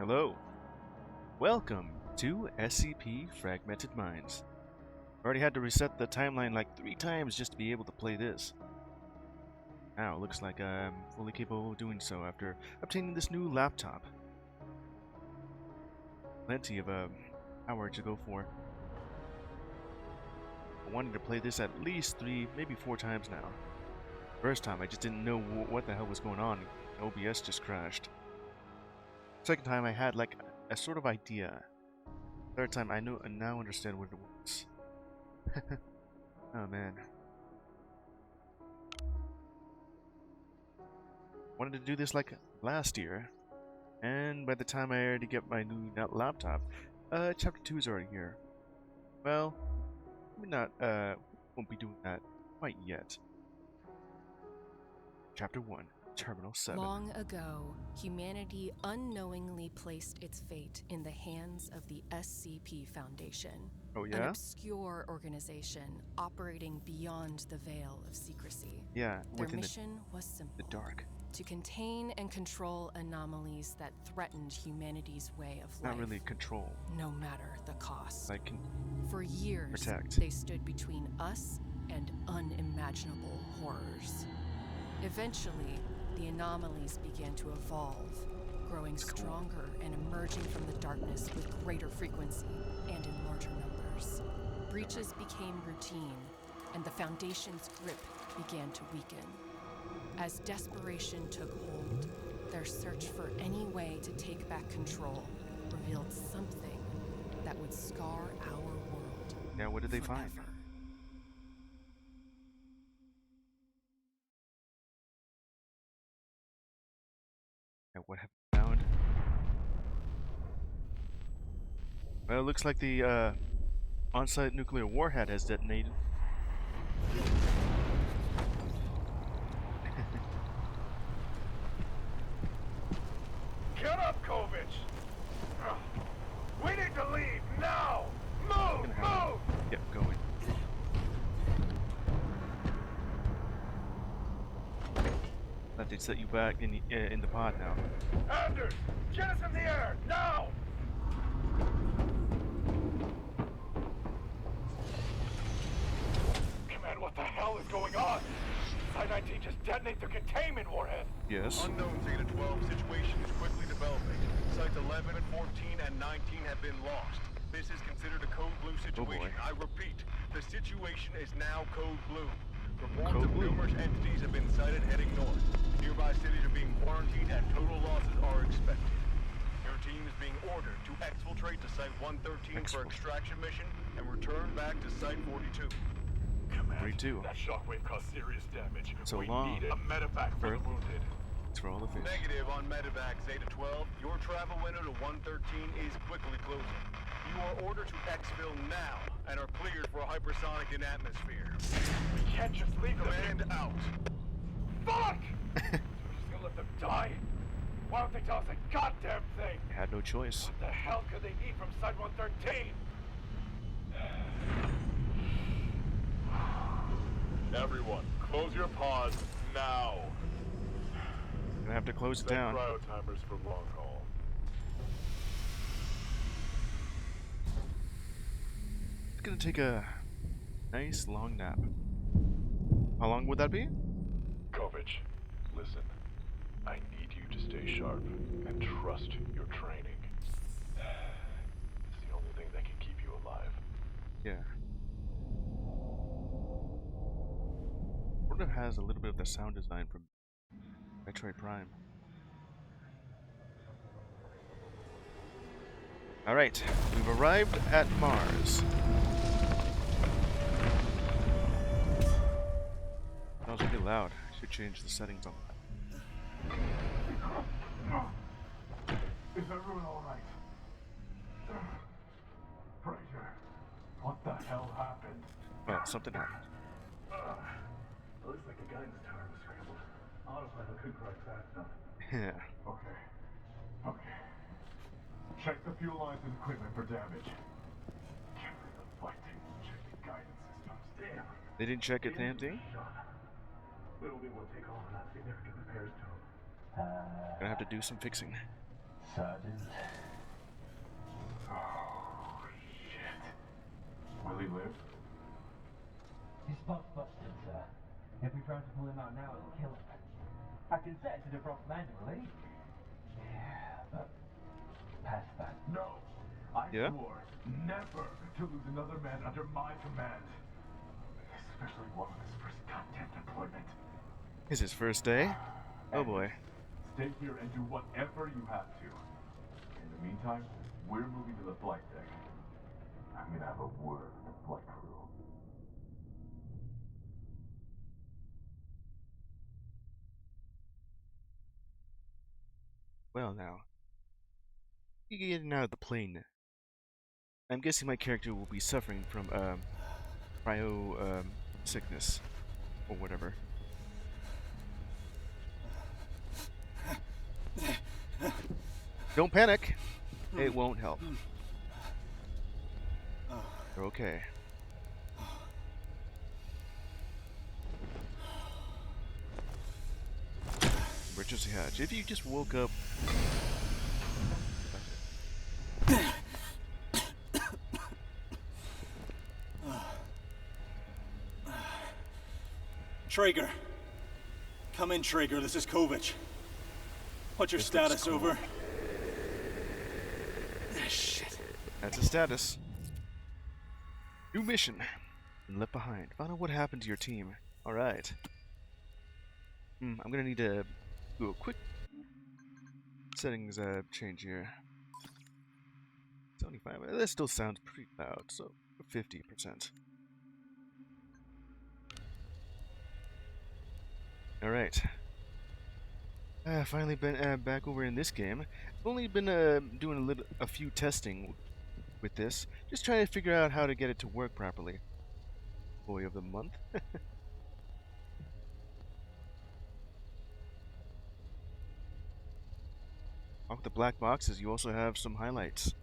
Hello. Welcome to SCP Fragmented Minds. I already had to reset the timeline like 3 times just to be able to play this. Now it looks like I'm fully capable of doing so after obtaining this new laptop. Plenty of power to go for. I wanted to play this at least 3, maybe 4 times now. First time I just didn't know what the hell was going on. OBS just crashed. Second time I had like a sort of idea. Third time I now understand what it was. Oh man. Wanted to do this like last year, and by the time I already get my new laptop, chapter 2 is already here. Well, maybe not, won't be doing that quite yet. Chapter 1, Terminal 7. Long ago, humanity unknowingly placed its fate in the hands of the SCP Foundation. Oh yeah? An obscure organization operating beyond the veil of secrecy. Yeah, Their within mission was simple. the dark. To contain and control anomalies that threatened humanity's way of life. Not really control. No matter the cost. Like For years, protect. they stood between us and unimaginable horrors. Eventually, the anomalies began to evolve, growing stronger and emerging from the darkness with greater frequency and in larger numbers. Breaches became routine, and the Foundation's grip began to weaken. As desperation took hold, their search for any way to take back control revealed something that would scar our world. Yeah, what did they find? Forever. Yeah, what have we found? Well, it looks like the on-site nuclear warhead has detonated. Get up, Kovich! We need to leave now! Move! Move! Yep, going. That they set you back in the pod now. Anders! Get us in the air! Now! Command, what the hell is going on? Site-19 just detonated their containment warhead! Yes. Unknown Zeta 12 situation is quickly developing. Sites 11 and 14 and 19 have been lost. This is considered a code blue situation. I repeat, the situation is now code blue. Reports of numerous entities have been sighted heading north. Nearby cities are being quarantined and total losses are expected. Your team is being ordered to exfiltrate to Site 113 for extraction mission and return back to Site 42. Command, 42. that shockwave caused serious damage. So we long. need a medevac for the wounded. It's for all the fish. Negative on medevac Zeta 12. Your travel window to 113 is quickly closing. You are ordered to exfil now and are cleared for a hypersonic in atmosphere. We can't just leave them. Command out. Fuck! So we're just gonna let them die? Why don't they tell us a goddamn thing? I had no choice. What the hell could they need from Site 113? Everyone, close your pods now. Gonna have to close it Set down. cryo timers for long haul. It's gonna take a nice long nap. How long would that be? Kovich, listen. I need you to stay sharp and trust your training. It's the only thing that can keep you alive. Yeah. Sort of has a little bit of the sound design from Metroid Prime. Alright, we've arrived at Mars. Sounds a bit loud. I should change the settings on that. Is everyone alright? Fraser, what the hell happened? Well, something happened. Looks like the guidance tower was scrambled. Autopilot couldn't correct fast enough. Yeah. Okay. Check the fuel lines and equipment for damage. Get rid of the fighting. Check the guidance systems. Damn. They didn't check a damn thing? We'll be able to take all of that significant repairs to them. Gonna have to do some fixing. Sergeant. Oh, shit. Will he live? His spot's busted, sir. If we try to pull him out now, it'll kill him. I can set it to defrost manually. Yeah, but past that. No! I Yeah? swore never to lose another man under my command. Especially one on his first goddamn deployment. Is his first day? Oh boy. Stay here and do whatever you have to. In the meantime, we're moving to the flight deck. I'm gonna have a word with the flight crew. Well now. You getting out of the plane. I'm guessing my character will be suffering from cryo sickness or whatever. Don't panic. It won't help. You're okay. Emergency hatch. If you just woke up. Traeger. Come in, Traeger. This is Kovic. What's your status, cool. over? Shit. That's a status. New mission. And left behind. Find out what happened to your team. Alright. I'm gonna need to do a quick settings change here. 75. That still sounds pretty loud, so 50%. Alright. Finally been back over in this game. I've only been doing a few testing with this, just trying to figure out how to get it to work properly. Boy of the month. Off the black boxes, you also have some highlights.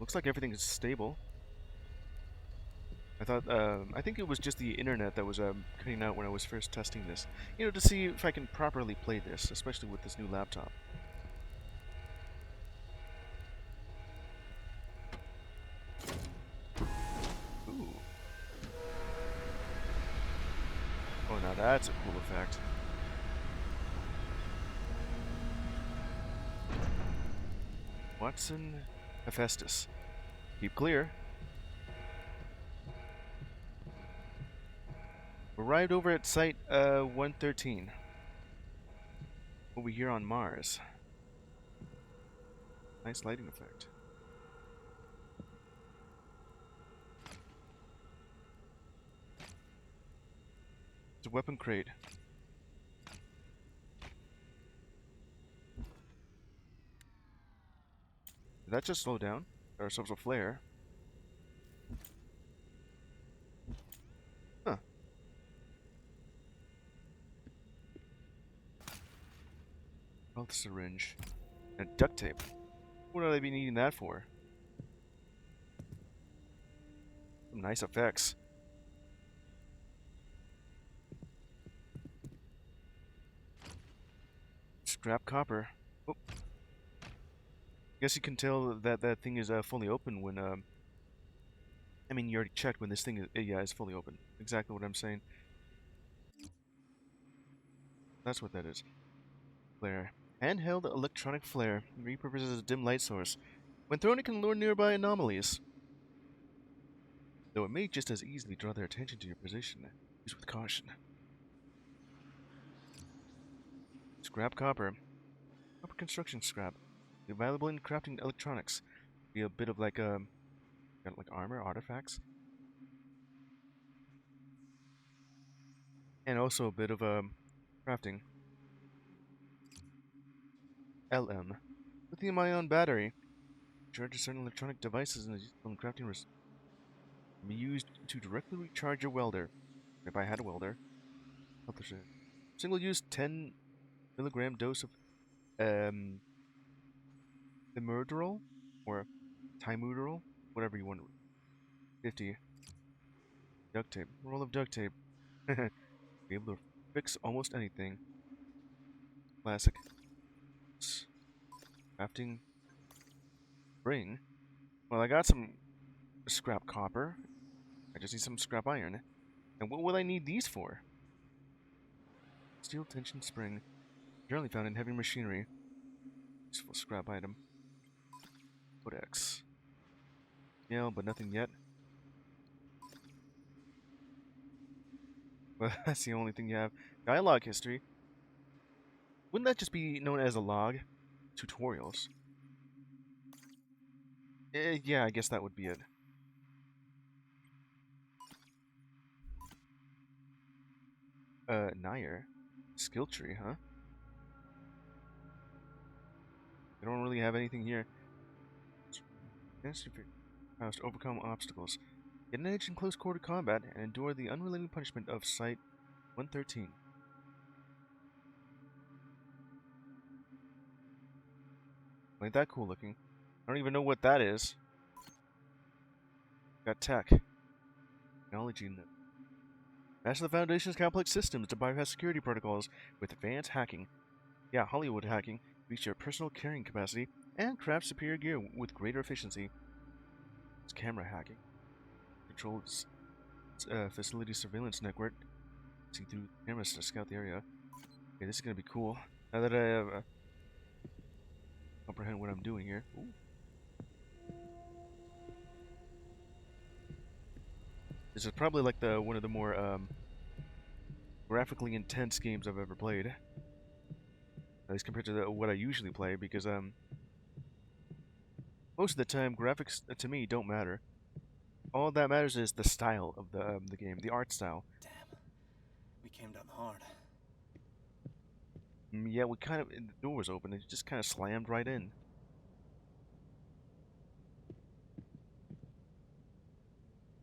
Looks like everything is stable. I think it was just the internet that was cutting out when I was first testing this. You know, to see if I can properly play this, especially with this new laptop. Ooh. Oh, now that's a cool effect. Watson, Hephaestus. Keep clear. Arrived over at Site 113. Over here on Mars. Nice lighting effect. It's a weapon crate. Did that just slow down? Got ourselves a flare. Huh. Health syringe. And duct tape. What would I be needing that for? Some nice effects. Scrap copper. Oh. Guess you can tell that that thing is fully open when I mean, you already checked when this thing is yeah, it's fully open. Exactly what I'm saying. That's what that is. Flare. Handheld electronic flare. Repurposed as a dim light source. When thrown, it can lure nearby anomalies. Though it may just as easily draw their attention to your position. Use with caution. Scrap copper. Copper construction scrap. Available in crafting electronics. Be a bit of like like armor, artifacts. And also a bit of crafting. LM. Lithium-ion battery. Charges certain electronic devices and is useful in crafting. Can be used to directly recharge your welder. If I had a welder. Single-use 10 milligram dose of Emerderol or Timuderol, whatever you want. 50. Duct tape. Roll of duct tape. Be able to fix almost anything. Classic. Crafting. Ring. Well, I got some scrap copper. I just need some scrap iron. And what will I need these for? Steel tension spring. Generally found in heavy machinery. Useful scrap item. Codex. Yeah, but nothing yet. Well, that's the only thing you have. Dialogue history. Wouldn't that just be known as a log? Tutorials. Yeah, I guess that would be it. Nair. Skill tree, huh? I don't really have anything here. How to overcome obstacles. Get an edge in close quarter combat and endure the unrelenting punishment of Site 113. Ain't that cool looking? I don't even know what that is. Got tech. Technology. Master the Foundation's complex systems to bypass security protocols with advanced hacking. Yeah, Hollywood hacking. Reach your personal carrying capacity and craft superior gear with greater efficiency. It's camera hacking. Control facility surveillance network. See through cameras to scout the area. Okay, this is gonna be cool. Now that I have comprehend what I'm doing here. Ooh. This is probably like one of the more graphically intense games I've ever played. At least compared to what I usually play, because most of the time graphics to me don't matter. All that matters is the style of the game, the art style. Damn. We came down hard. Yeah, we kind of, the door was open, it just kind of slammed right in.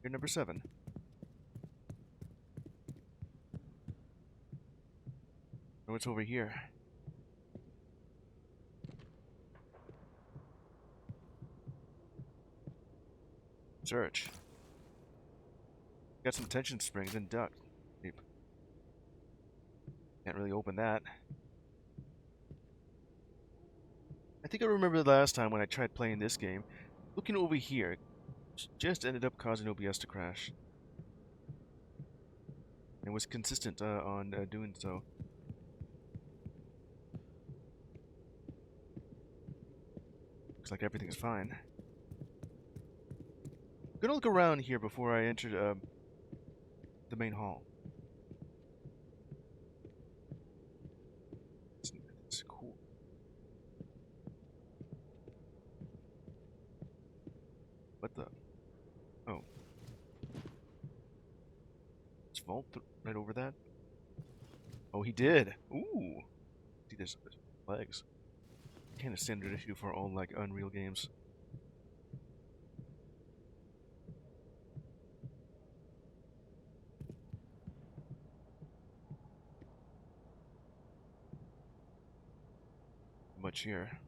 Here, number 7. Oh, what's over here? Search. Got some tension springs and duct tape. Can't really open that. I think I remember the last time when I tried playing this game. Looking over here, just ended up causing OBS to crash. And was consistent on doing so. Looks like everything's fine. I'm gonna look around here before I enter the main hall. It's cool. What the? Oh. It's vault right over that? Oh, he did! Ooh! See, there's legs. Kind of standard issue for all, like, Unreal games. Much here.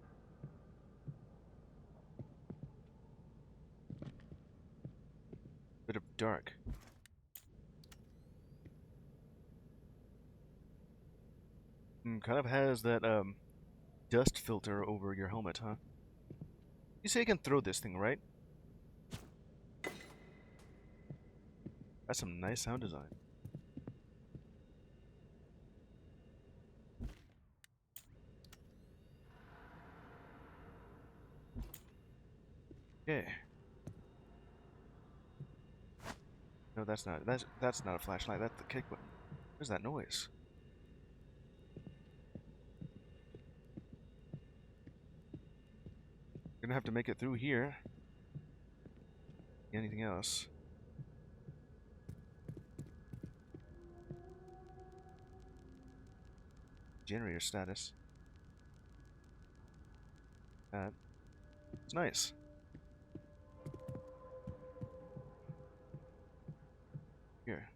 Bit of dark. Kind of has that dust filter over your helmet, huh? You say I can throw this thing, right? That's some nice sound design. Okay. No, that's not. That's not a flashlight. That's the kick button. Where's that noise? Gonna have to make it through here. Anything else? Generator status. It's nice. Here.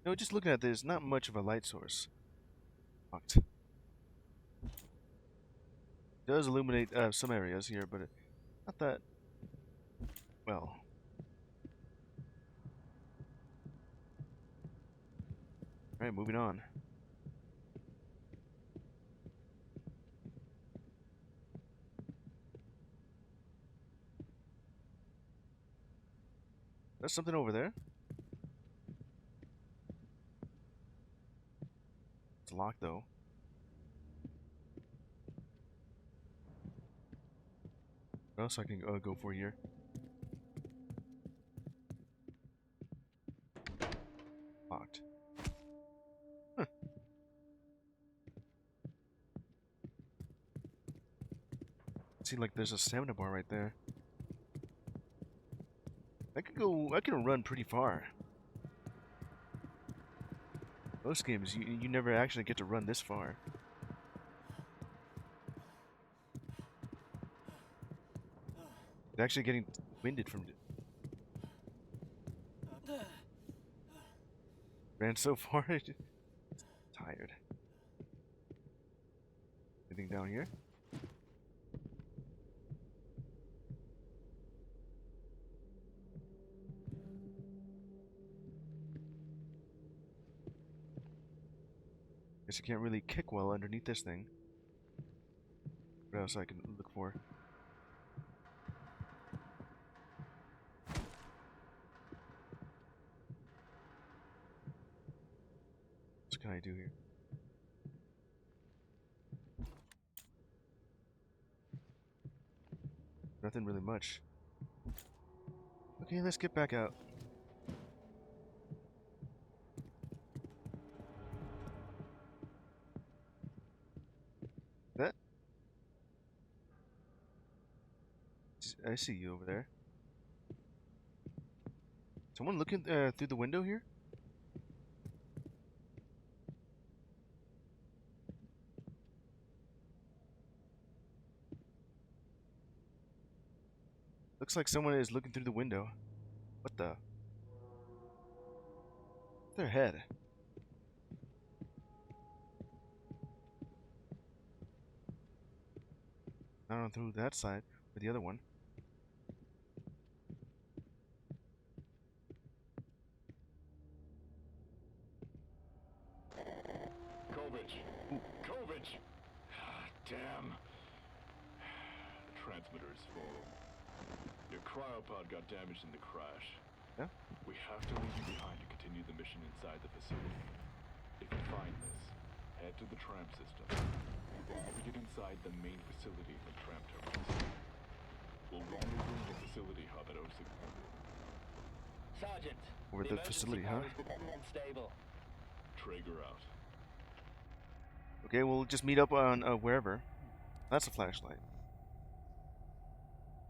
No, just looking at this, not much of a light source. Locked. Does illuminate some areas here, but not that well. Alright, moving on. There's something over there. It's locked though. What else I can go for here? Locked. Huh. See, like there's a stamina bar right there. I can run pretty far. Most games, you never actually get to run this far. It's actually getting winded from it. Ran so far, tired. Anything down here? Guess you can't really kick well underneath this thing. What else I can look for? What can I do here? Nothing really much. Okay, let's get back out. That? I see you over there. Someone looking through the window here? Looks like someone is looking through the window. What the? Their head. Not on through that side, but the other one. Kovich! Kovich! Damn. The transmitter is full. Your cryopod got damaged in the crash. Yeah? We have to leave you behind to continue the mission inside the facility. If you find this, head to the tram system. We'll get inside the main facility from tram terminals. We'll rendezvous in the facility hub at 06. Sergeant, Over the facility, huh? Unstable. Traeger out. Okay, we'll just meet up on wherever. That's a flashlight.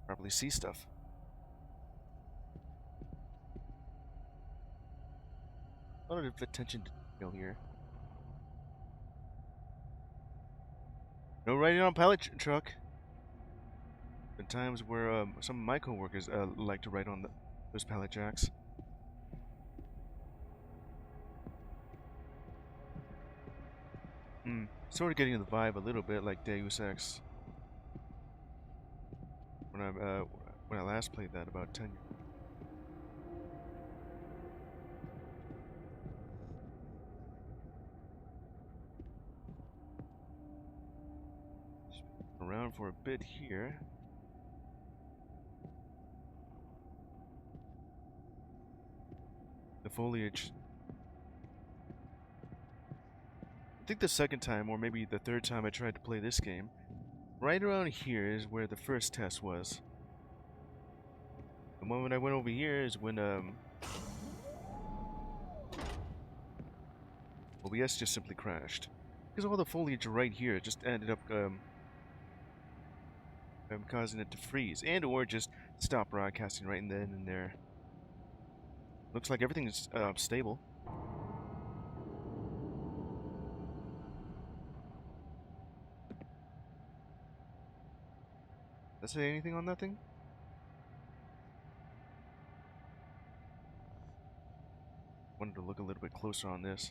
Probably see stuff. A lot of attention to detail here. No riding on pallet truck. Been times where some of my coworkers like to ride on those pallet jacks. Sort of getting the vibe a little bit like Deus Ex. When I last played that about 10 years. Around for a bit here. The foliage. I think the second time, or maybe the third time I tried to play this game, right around here is where the first test was. The moment I went over here is when OBS just simply crashed. Because all the foliage right here just ended up causing it to freeze, and or just stop broadcasting right then and there. Looks like everything is stable. Does it say anything on that thing? Wanted to look a little bit closer on this.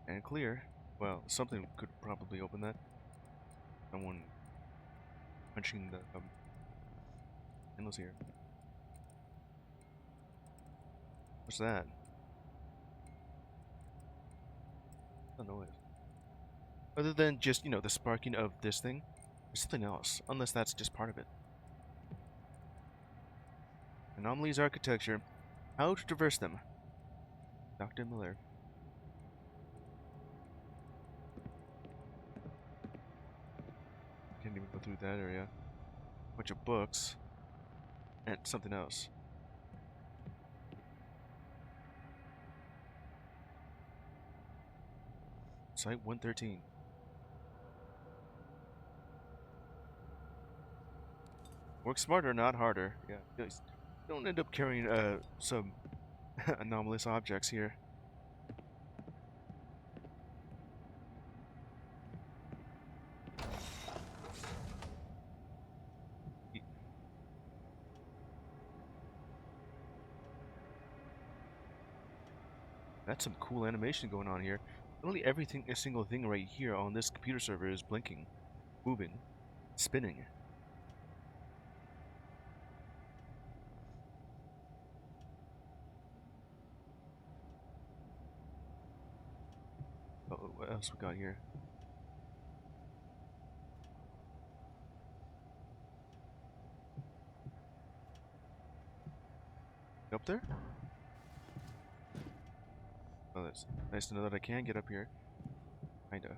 And clear. Well, something could probably open that. Someone punching the handles here. What's that? What's the noise? Other than just, you know, the sparking of this thing, there's something else, unless that's just part of it. Anomalies architecture. How to traverse them. Dr. Miller. Can't even go through that area. Bunch of books. And something else. Site 113. Work smarter, not harder. Yeah. Guys, don't end up carrying some anomalous objects here. That's some cool animation going on here. Literally everything, a single thing right here on this computer server is blinking, moving, spinning. Oh, what else we got here? Up there? Oh, that's nice to know that I can get up here. Kinda.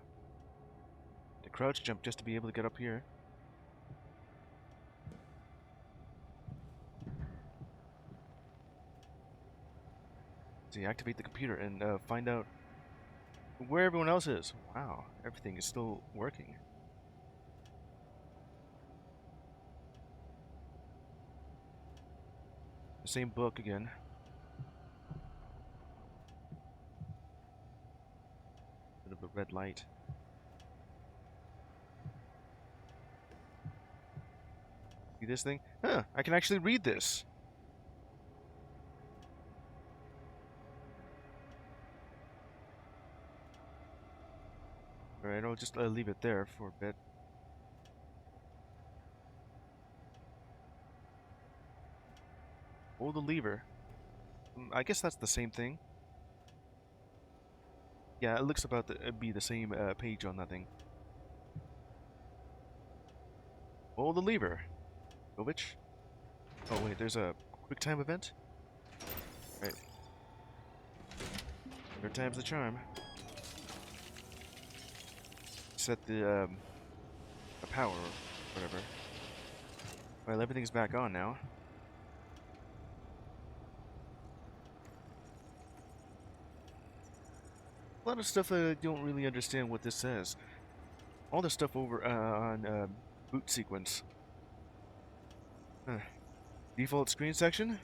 The crouch jump just to be able to get up here. See, activate the computer and find out where everyone else is. Wow, everything is still working. The same book again. Bit of a red light. See this thing? Huh, I can actually read this. Alright, I'll just leave it there for a bit. Hold the lever. I guess that's the same thing. Yeah, it looks about to be the same page on that thing. Hold the lever. Govich. Oh wait, there's a quick time event? Right. Third time's the charm. Set the power or whatever. Well, everything's back on now. A lot of stuff I don't really understand what this says. All the stuff over on boot sequence. Huh. Default screen section?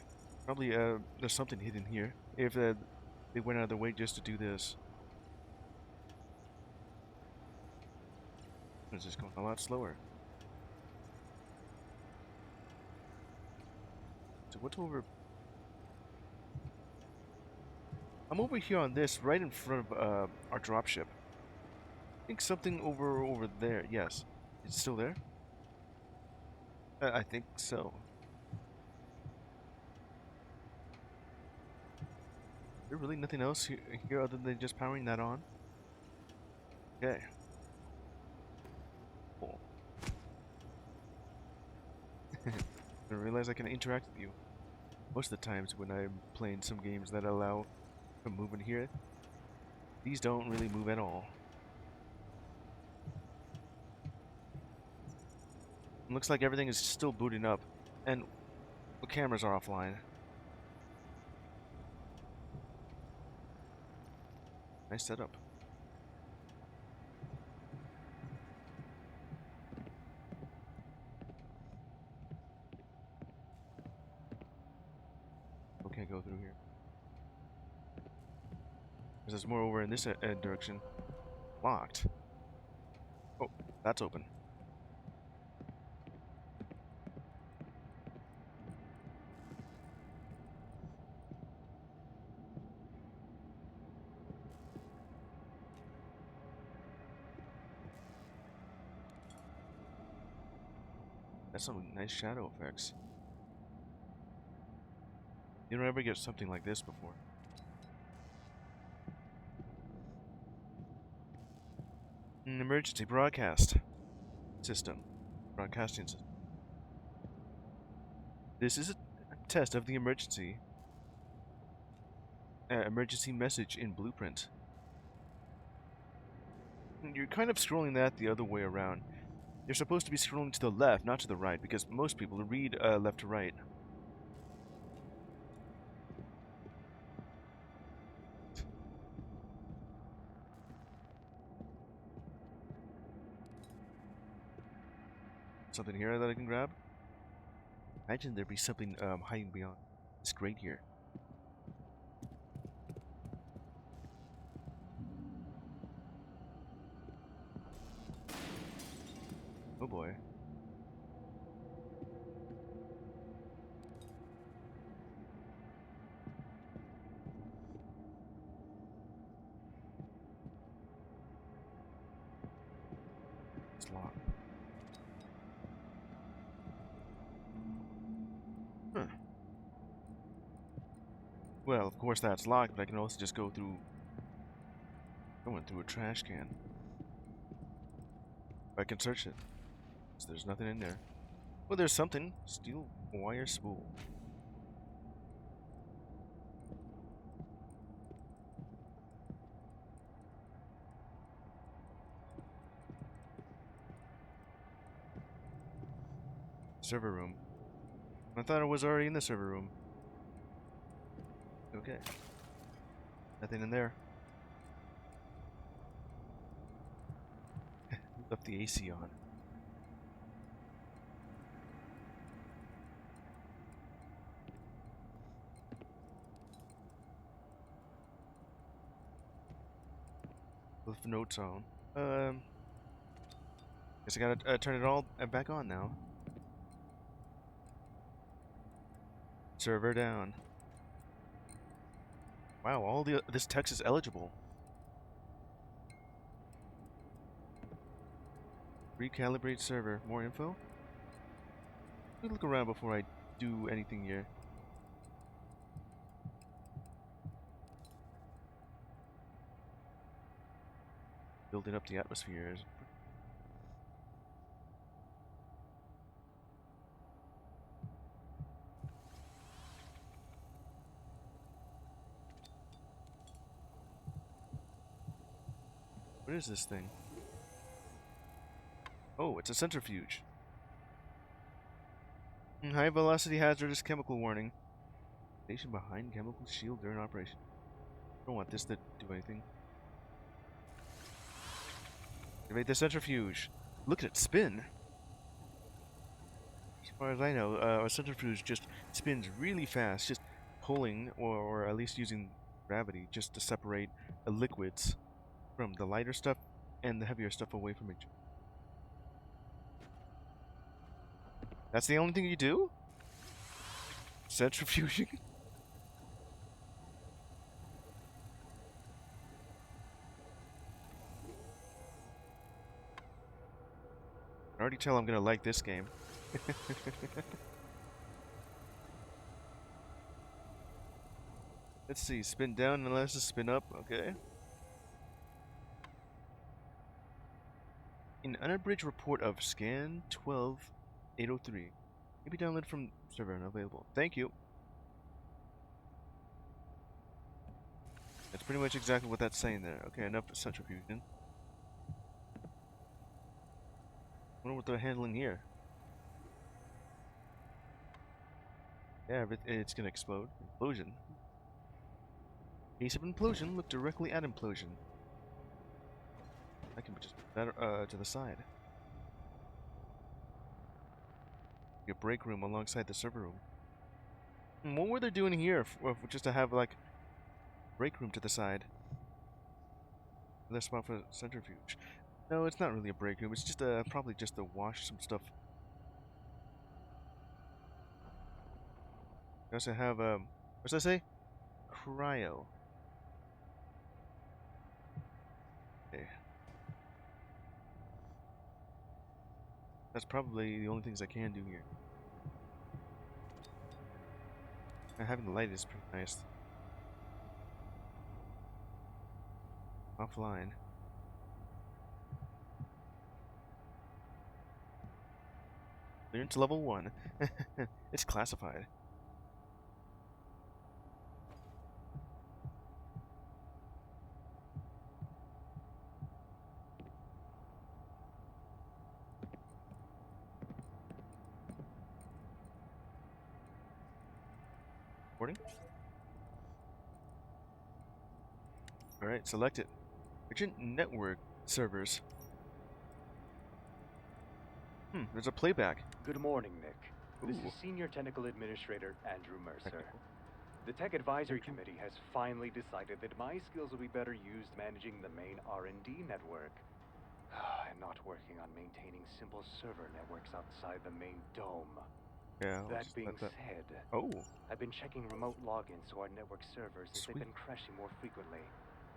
Probably there's something hidden here. If they went out of their way just to do this. It's just going a lot slower. So what's over? I'm over here on this, right in front of our dropship. I think something over there. Yes, it's still there. I think so. Is there really nothing else here other than just powering that on? Okay. Cool. I didn't realize I can interact with you. Most of the times when I'm playing some games that allow for movement here, these don't really move at all. It looks like everything is still booting up, and the cameras are offline. Nice setup. Okay, go through here. There's more over in this direction. Locked. Oh, that's open. That's some nice shadow effects. You don't ever get something like this before. An emergency broadcast system. Broadcasting system. This is a test of the emergency message in Blueprint. You're kind of scrolling that the other way around. You're supposed to be scrolling to the left, not to the right, because most people read left to right. Something here that I can grab? Imagine there'd be something hiding beyond this grate here. Oh boy. It's locked. Huh. Well, of course that's locked, but I can also just go through... going through a trash can. I can search it. So there's nothing in there. Well, there's something. Steel wire spool. Server room. I thought I was already in the server room. Okay. Nothing in there. Left the AC on. Left the notes on. Guess I gotta turn it all back on now. Server down. Wow, all this text is eligible. Recalibrate server. More info? Let me look around before I do anything here. Building up the atmosphere. What is this thing? Oh, it's a centrifuge. High velocity hazardous chemical warning. Station behind chemical shield during operation. Don't want this to do anything. Activate the centrifuge. Look at it spin. As far as I know, a centrifuge just spins really fast, just pulling or at least using gravity just to separate the liquids from the lighter stuff and the heavier stuff away from each other. That's the only thing you do? Centrifuging? I can already tell I'm gonna like this game. Let's see, spin down unless it's spin up, okay. An unabridged report of scan 12803. Maybe download from server unavailable. Thank you. That's pretty much exactly what that's saying there. Okay, enough centrifuging. Wonder what they're handling here. Yeah, it's gonna explode. Implosion. Case of implosion, look directly at implosion. I can just put that to the side. Your break room alongside the server room. What were they doing here? Just to have like break room to the side. Another spot for centrifuge. No, it's not really a break room. It's just probably just to wash some stuff. I also have what's that say? Cryo. Okay. That's probably the only things I can do here. And having the light is pretty nice. Offline. Clearance level 1. It's classified. Recording? Alright, select it. Urgent network servers. There's a playback. Good morning, Nick. This Ooh. is Senior Technical Administrator Andrew Mercer. The Tech Advisory Committee has finally decided that my skills will be better used managing the main R&D network. And not working on maintaining simple server networks outside the main dome. Yeah. That being said, Oh. I've been checking remote logins to our network servers as they've been crashing more frequently.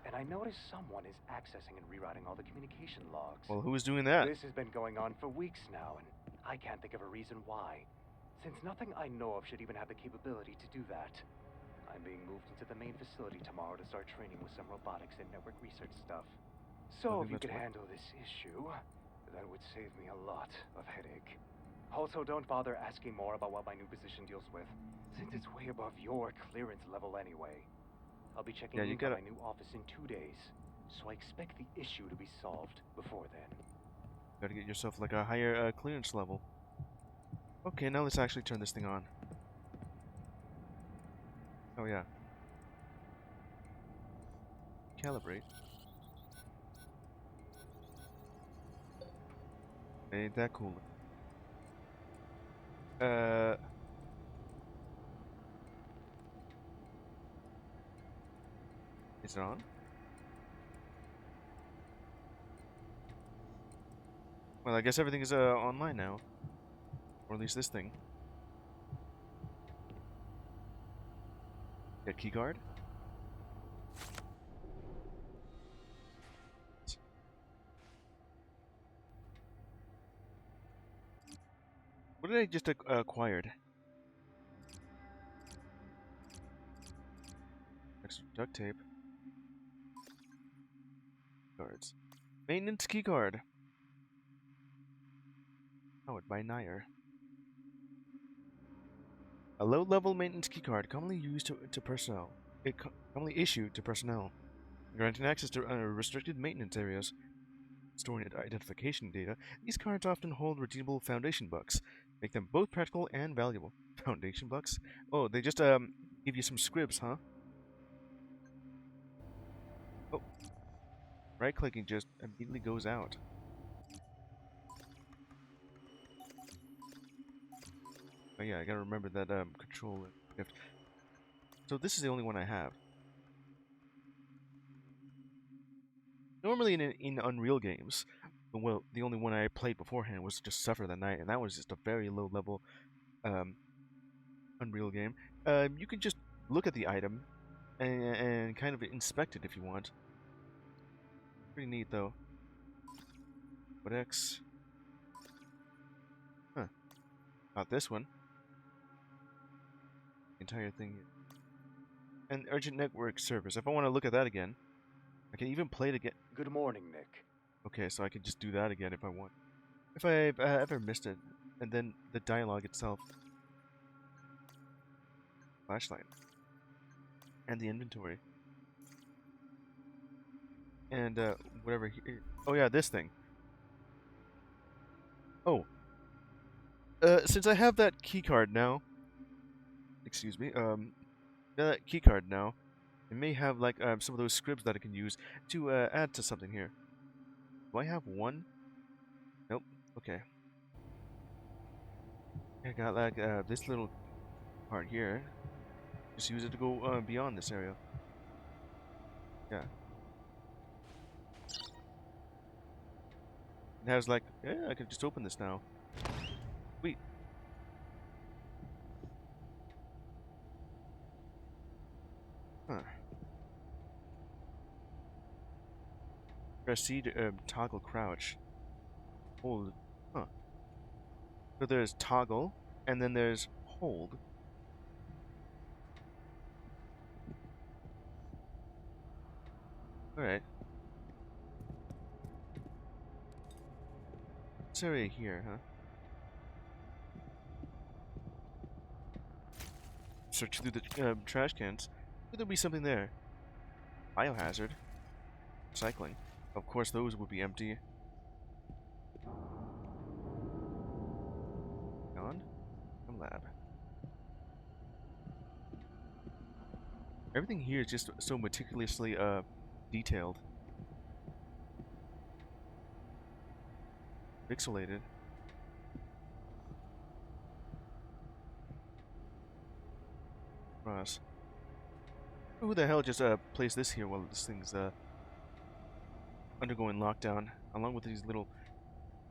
And I noticed someone is accessing and rewriting all the communication logs. Well, who is doing that? This has been going on for weeks now, and I can't think of a reason why. Since nothing I know of should even have the capability to do that. I'm being moved into the main facility tomorrow to start training with some robotics and network research stuff. So if you could handle this issue, that would save me a lot of headache. Also, don't bother asking more about what my new position deals with, since it's way above your clearance level anyway. I'll be checking into my new office in 2 days, so I expect the issue to be solved before then. Gotta get yourself like a higher clearance level. Okay, now let's actually turn this thing on. Oh yeah. Calibrate. Ain't that cool? Is it on? Well, I guess everything is online now. Or at least this thing. Get keycard? What did I just acquired? Extra duct tape. Cards. Maintenance keycard. Powered by Nair. A low-level maintenance keycard commonly used to personnel. Commonly issued to personnel, granting access to restricted maintenance areas. Storing identification data, these cards often hold redeemable Foundation bucks, make them both practical and valuable. Foundation bucks? Oh, they just give you some scribs, huh? Oh, right-clicking just immediately goes out. Oh yeah, I gotta remember that control shift. So this is the only one I have. Normally in Unreal games, well, the only one I played beforehand was just Suffer the Night, and that was just a very low-level Unreal game. You can just look at the item and kind of inspect it if you want. Pretty neat, though. What X? Huh. Not this one. Entire thing. And urgent network servers. If I want to look at that again, I can even play it again. Good morning, Nick. Okay, so I can just do that again if I want. If I've ever missed it. And then the dialogue itself. Flashlight. And the inventory. And whatever here. Oh yeah, this thing. Oh. Since I have that keycard now. Excuse me. That keycard now. It may have like some of those scripts that I can use to add to something here. Do I have one? Nope. Okay. I got like this little part here. Just use it to go beyond this area. Yeah. It has like, yeah, I can just open this now. Sweet. Huh. Press C to toggle crouch. Hold. Huh. So there's toggle, and then there's hold. Alright. This area here, huh? Search through the trash cans. Could there be something there? Biohazard. Recycling. Of course, those would be empty. Gone? Some lab. Everything here is just so meticulously detailed. Pixelated. Cross. Who the hell just placed this here while this thing's undergoing lockdown, along with these little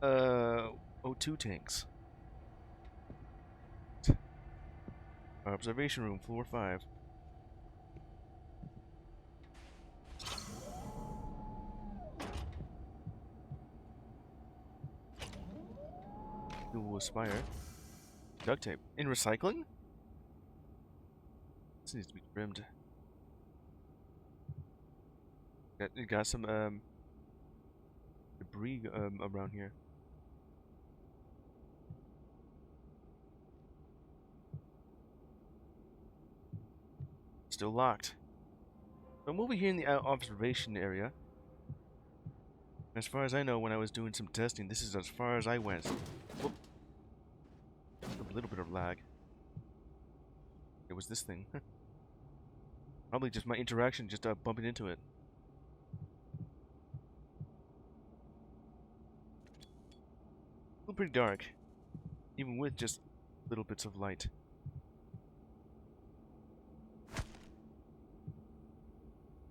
O2 tanks. Observation room, floor 5. Dual Aspire. Duct tape. In recycling? This needs to be trimmed. Got some debris around here. Still locked. I'm over here in the observation area. As far as I know, when I was doing some testing, this is as far as I went. Whoop. A little bit of lag. It was this thing. Probably just my interaction, just bumping into it. Still pretty dark, even with just little bits of light.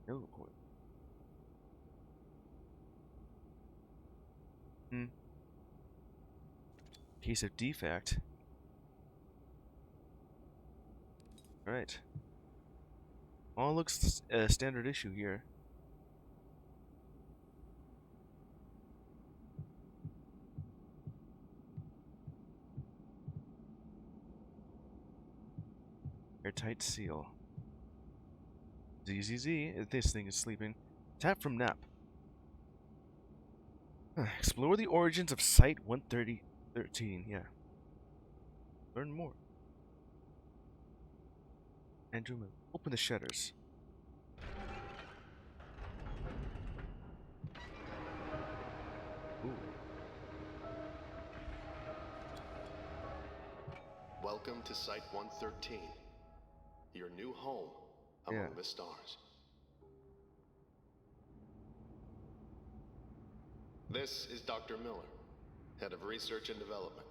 Oh, boy. Case of defect. Alright. All looks standard issue here. Airtight seal. ZZZ, this thing is sleeping. Tap from nap. Explore the origins of Site 113. Yeah. Learn more. Andrew, open the shutters. Ooh. Welcome to Site 113. Your new home among the stars. This is Dr. Miller, Head of Research and Development.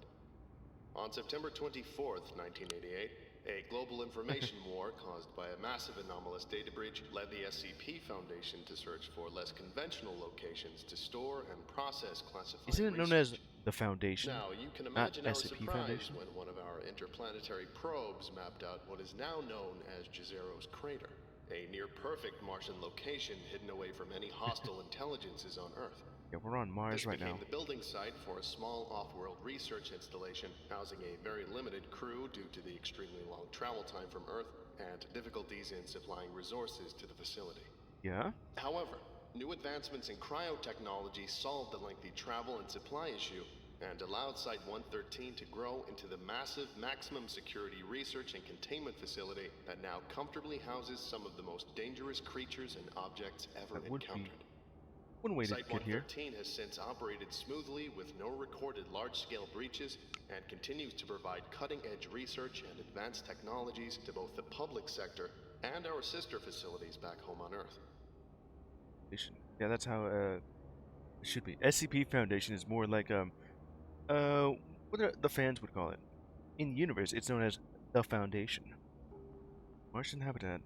On September 24th, 1988, a global information war caused by a massive anomalous data breach led the SCP Foundation to search for less conventional locations to store and process classified Isn't it known as the Foundation? Now, you can Not imagine our SCP surprise Foundation? when one of our interplanetary probes mapped out what is now known as Jazero's Crater, a near-perfect Martian location hidden away from any hostile intelligences on Earth. Yeah, we're on Mars right now. This became the building site for a small off-world research installation housing a very limited crew due to the extremely long travel time from Earth and difficulties in supplying resources to the facility. Yeah? However, new advancements in cryotechnology solved the lengthy travel and supply issue and allowed Site 113 to grow into the massive maximum security research and containment facility that now comfortably houses some of the most dangerous creatures and objects ever encountered. One way to Site get here. 113 has since operated smoothly with no recorded large-scale breaches and continues to provide cutting-edge research and advanced technologies to both the public sector and our sister facilities back home on Earth. Yeah, that's how it should be. SCP Foundation is more like what the fans would call it. In the universe, it's known as the Foundation. Martian habitat.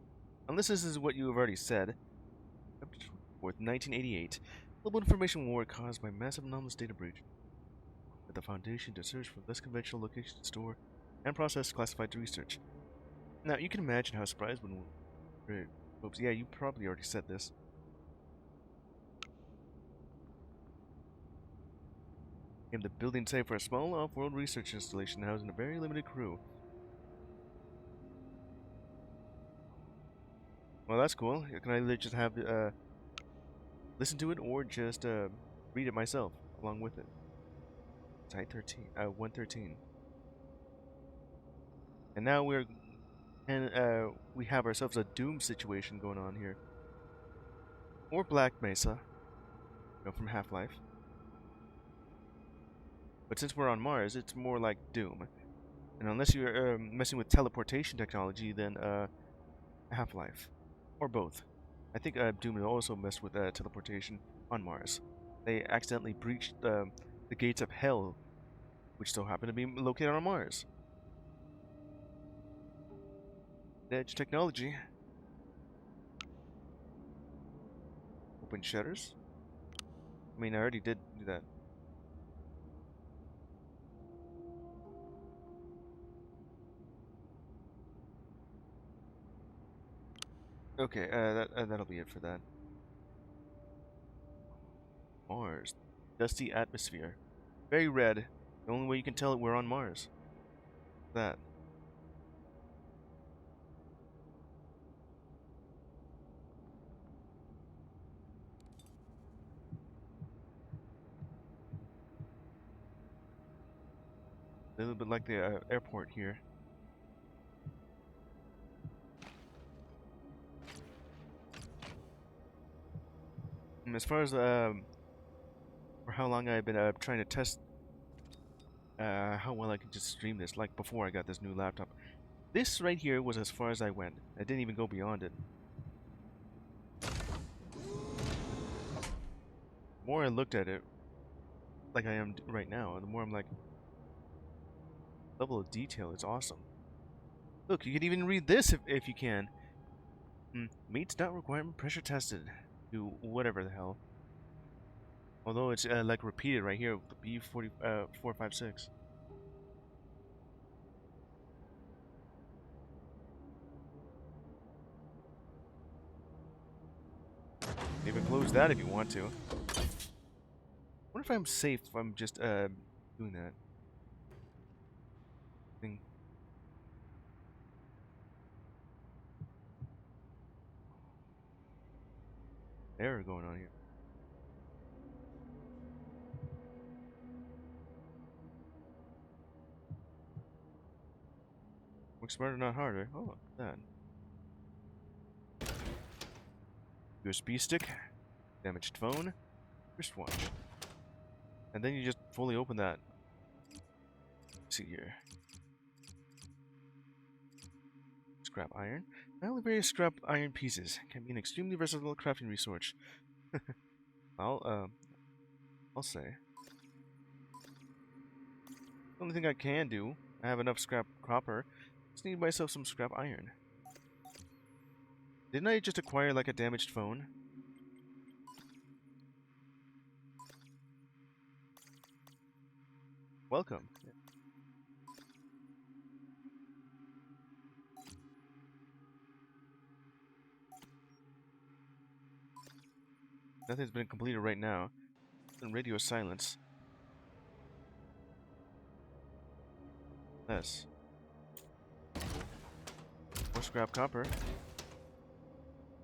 Unless this is what you have already said. 1988, global information war caused by massive anomalous data breach. At the Foundation to search for less conventional locations to store and process classified research. Now, you can imagine how surprised when oops, yeah, you probably already said this. Became the building site for a small off-world research installation housing a very limited crew. Well, that's cool. Can I either just have listen to it or just read it myself along with it? Site 13, 113. And now we have ourselves a Doom situation going on here, or Black Mesa, from Half-Life. But since we're on Mars, it's more like Doom. And unless you're messing with teleportation technology, then Half-Life, or both. I think Doom also messed with teleportation on Mars. They accidentally breached the gates of Hell, which so happen to be located on Mars. Edge technology. Open shutters. I mean, I already did do that. Okay, that'll be it for that. Mars. Dusty atmosphere. Very red. The only way you can tell it we're on Mars. That. A little bit like the airport here. And as far as for how long I've been trying to test how well I can just stream this, like before I got this new laptop. This right here was as far as I went. I didn't even go beyond it. The more I looked at it, like I am right now, the more I'm like, level of detail is awesome. Look, you can even read this if you can. Meets not requirement pressure tested. Do whatever the hell. Although it's like repeated right here, B40 456. Even close that if you want to. I wonder if I'm safe if I'm just doing that. Thing. Error going on here. Work smarter, not harder. Oh, that. USB stick, damaged phone, wristwatch. And then you just fully open that. Let's see here. Scrap iron. Not only various scrap iron pieces can be an extremely versatile crafting resource. I'll say. The only thing I can do, I have enough scrap copper. Just need myself some scrap iron. Didn't I just acquire like a damaged phone? Welcome. Yeah. Nothing's been completed right now. And radio silence. Yes. More scrap copper.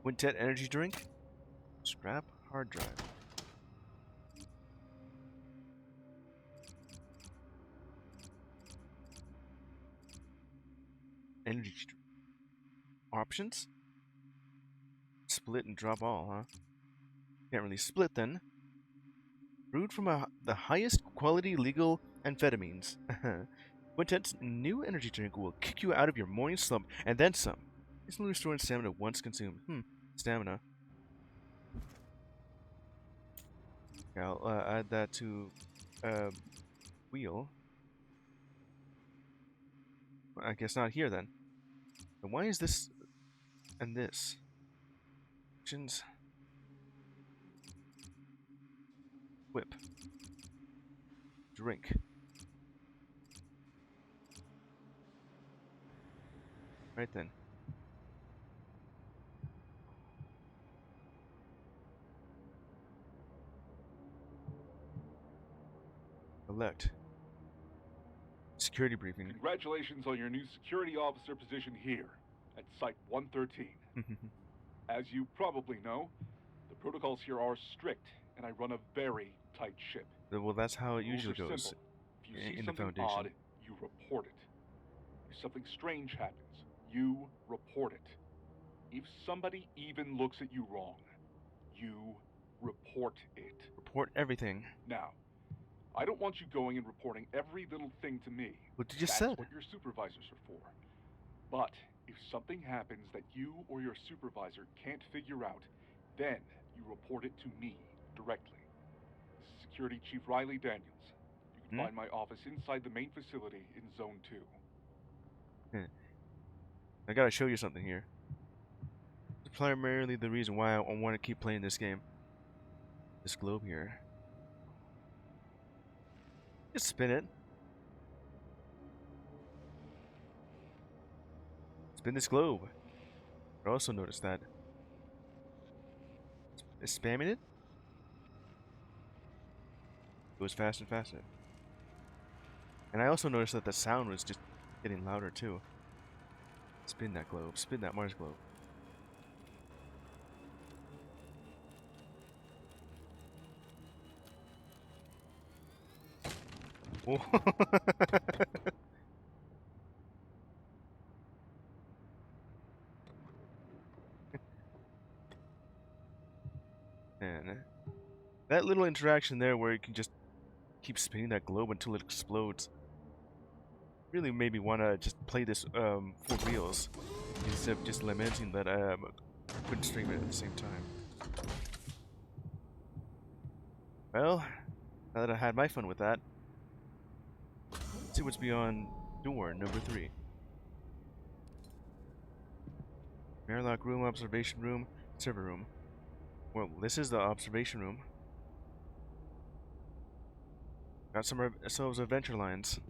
Quintet energy drink. Scrap hard drive. Energy options? Split and drop all, huh? Can't really split then. Brewed from the highest quality legal amphetamines. Quintet's new energy drink will kick you out of your morning slump and then some. Instantly restoring stamina once consumed. Stamina. Okay, I'll add that to wheel. I guess not here then. And why is this and this? Options. Whip. Drink. Right then. Select. Security briefing. Congratulations on your new security officer position here at Site 113. As you probably know, the protocols here are strict, and I run a very tight ship. Well, that's how it The rules usually are goes simple. If you see in the something Foundation. odd, you report it. If something strange happens, you report it. If somebody even looks at you wrong, you report it. Report everything. Now, I don't want you going and reporting every little thing to me. What you just That's said. what your supervisors are for. But if something happens that you or your supervisor can't figure out, then you report it to me directly. This is Security Chief Riley Daniels. You can find my office inside the main facility in Zone 2. I gotta show you something here. It's primarily the reason why I want to keep playing this game. This globe here. Just spin it. Spin this globe. I also noticed that. It's spamming it. It goes faster and faster. And I also noticed that the sound was just getting louder too. Spin that globe. Spin that Mars globe. Oh. And that little interaction there where you can just keep spinning that globe until it explodes really made me want to just play this for reals instead of just lamenting that I couldn't stream it at the same time. Well, now that I had my fun with that, let's see what's beyond door number 3. Airlock room, observation room, server room. Well, this is the observation room. Got some ourselves adventure lines.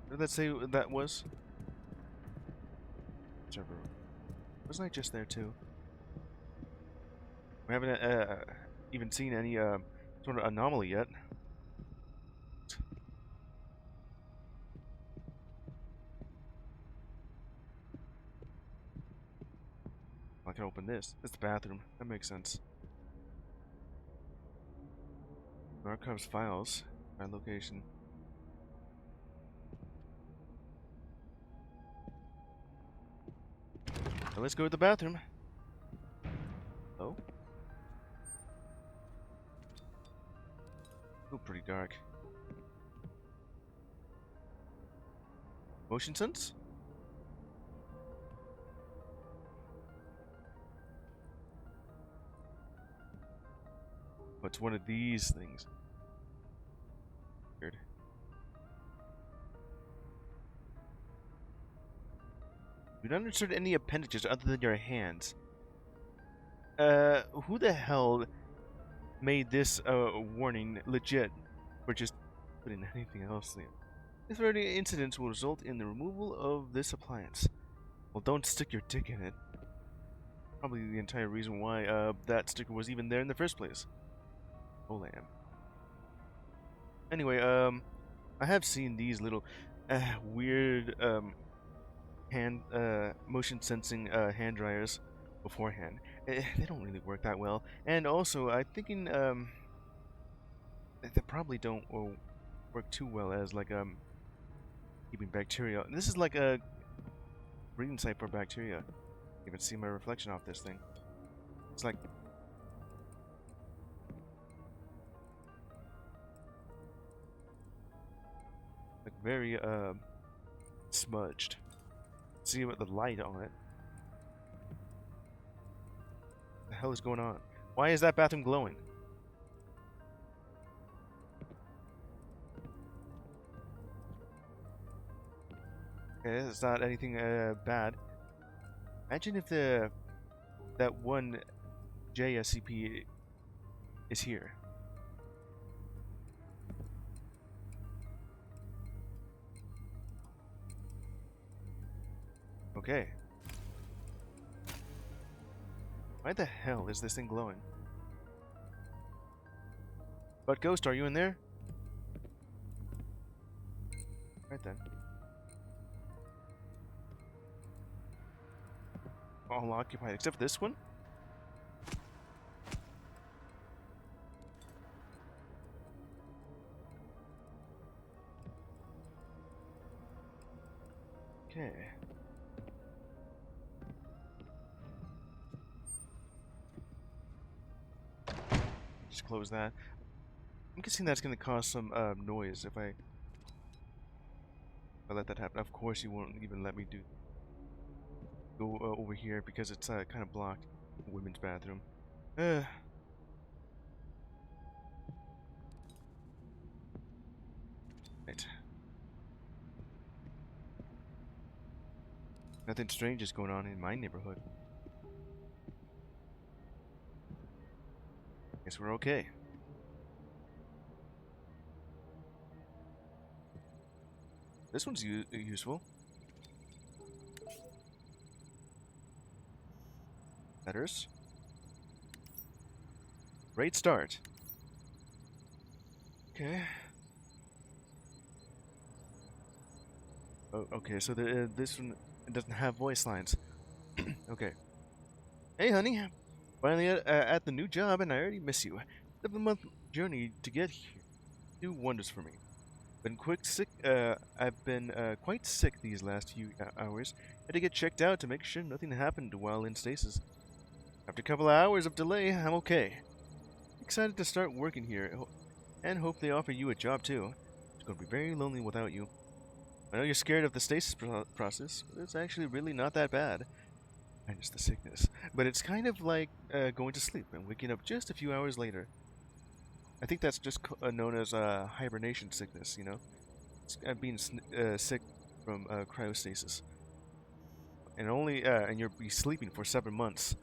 What did that say that was? Server room. Wasn't I just there too? We haven't even seen any sort of anomaly yet. I can open this. It's the bathroom. That makes sense. Archives files. Find location. Now let's go to the bathroom. Oh? Oh, pretty dark. Motion sense? What's one of these things? Weird. You don't insert any appendages other than your hands. Who the hell made this warning legit for just putting anything else in? If further incidents will result in the removal of this appliance. Well, don't stick your dick in it. Probably the entire reason why that sticker was even there in the first place. Oh, lamb. Anyway, I have seen these little weird hand motion sensing hand dryers beforehand. They don't really work that well, and also I'm thinking they probably don't work too well as like keeping bacteria. This is like a breeding site for bacteria. You can see my reflection off this thing. It's like very smudged. See what the light on it. What the hell is going on? Why is that bathroom glowing? Okay, it's not anything bad. Imagine if that one SCP is here. Okay. Why the hell is this thing glowing? But Ghost, are you in there? Right then. All occupied except for this one? Okay. Just close that. I'm guessing that's going to cause some noise if I let that happen. Of course, you won't even let me go over here because it's kind of blocked. Women's bathroom. Right. Nothing strange is going on in my neighborhood. Guess we're okay. This one's useful. Letters. Great start. Okay. Oh, okay, so this one doesn't have voice lines. Okay. Hey, honey. Finally at the new job, and I already miss you. 7-month journey to get here. Do wonders for me. I've been quite sick these last few hours. Had to get checked out to make sure nothing happened while in stasis. After a couple of hours of delay, I'm okay. Excited to start working here, and hope they offer you a job too. It's going to be very lonely without you. I know you're scared of the stasis process, but it's actually really not that bad. Minus the sickness. But it's kind of like going to sleep and waking up just a few hours later. I think that's just known as hibernation sickness, you know? It's, being sick from cryostasis. And you'll be sleeping for 7 months.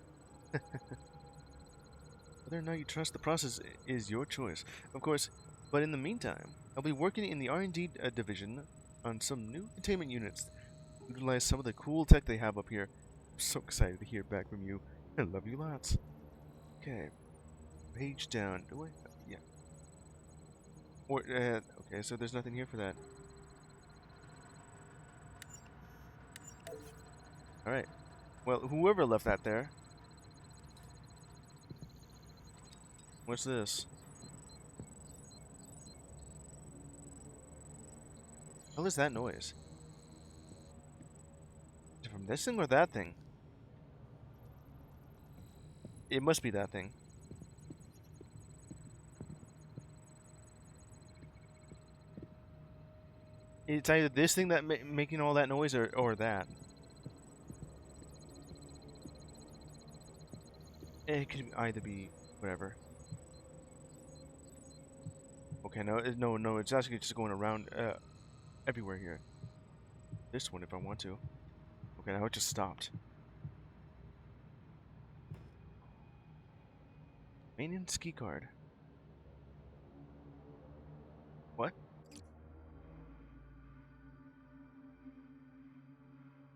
Whether or not you trust the process is your choice, of course. But in the meantime, I'll be working in the R&D division on some new containment units. Utilize some of the cool tech they have up here. I'm so excited to hear back from you. I love you lots. Okay. Page down. Do I? Yeah. Or, okay, so there's nothing here for that. Alright. Well, whoever left that there. What's this? What is that noise? Is it from this thing or that thing? It must be that thing. It's either this thing that making all that noise or that. It could either be whatever. Okay, no, it's actually just going around everywhere here. This one if I want to. Okay, now it just stopped. Maintenance key card. What?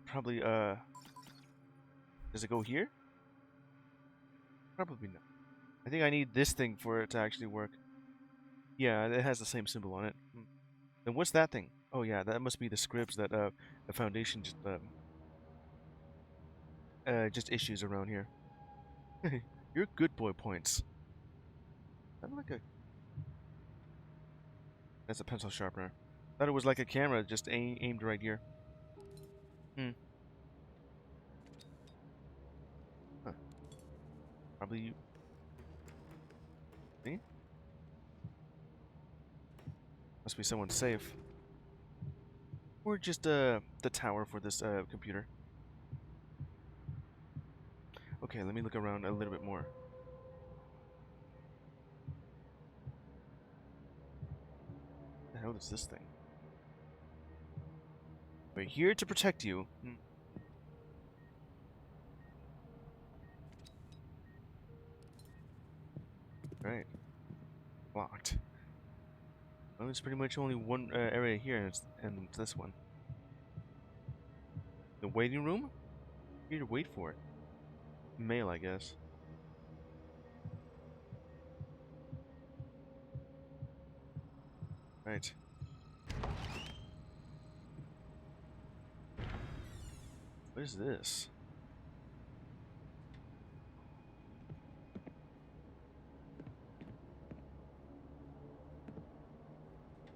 Probably, does it go here? Probably not. I think I need this thing for it to actually work. Yeah, it has the same symbol on it. Then what's that thing? Oh yeah, that must be the scripts that, the Foundation just issues around here. You're good boy points. Kind of like a... That's a pencil sharpener. Thought it was like a camera just aimed right here. Huh. Probably... Me? Must be someone safe. Or just, the tower for this, computer. Okay, let me look around a little bit more. What the hell is this thing? We're here to protect you. Right. Locked. Well, there's pretty much only one area here, and it's this one. The waiting room? Here to wait for it. Mail, I guess. Right. What is this?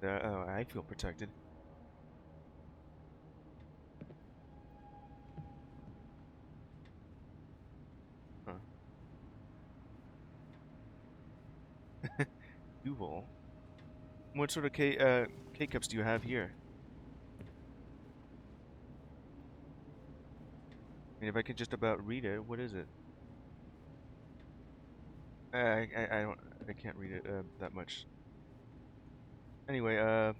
Oh, I feel protected. Huh. Duval. What sort of K-cups do you have here? I mean, if I could just about read it, what is it? I don't, I can't read it that much. Anyway, up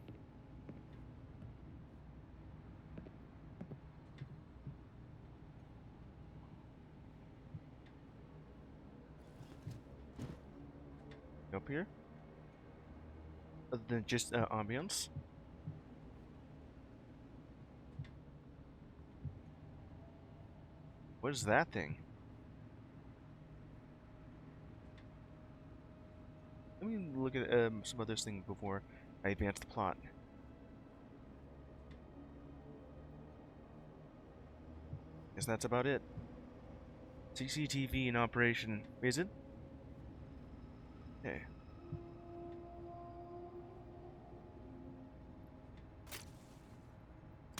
here? Other than just ambience? What is that thing? Let me look at some other things before I advance the plot. Guess that's about it. CCTV in operation. Is it? Okay.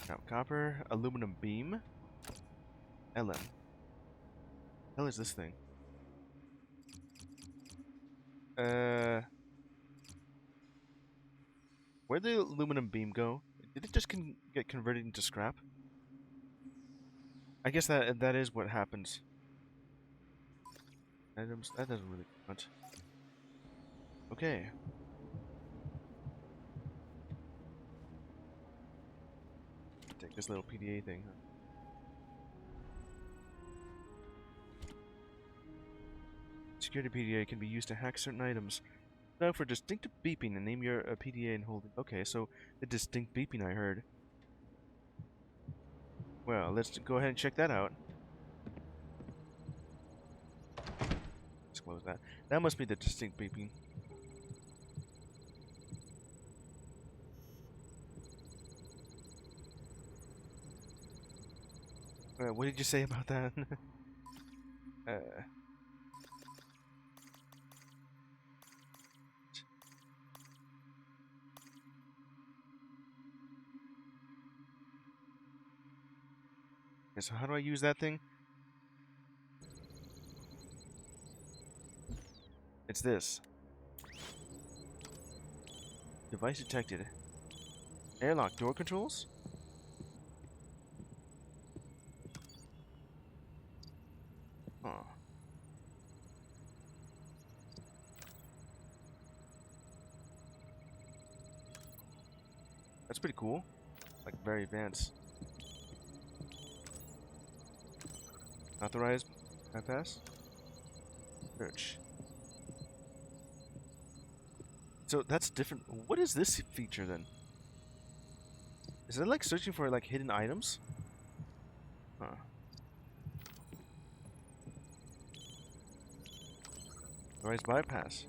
Now, copper, aluminum beam. LM. Hell is this thing? Where'd the aluminum beam go? Did it just get converted into scrap? I guess that is what happens. Items, that doesn't really count. Okay. Take this little PDA thing, huh? Security PDA can be used to hack certain items. Now for distinctive beeping and name your PDA and hold it. Okay, so the distinct beeping I heard. Well, let's go ahead and check that out. Let's close that. That must be the distinct beeping. What did you say about that? Okay, so how do I use that thing? It's this. Device detected. Airlock door controls? Huh. That's pretty cool. Like, very advanced. Authorized bypass? Search. So that's different. What is this feature then? Is it like searching for like hidden items? Huh. Authorized bypass.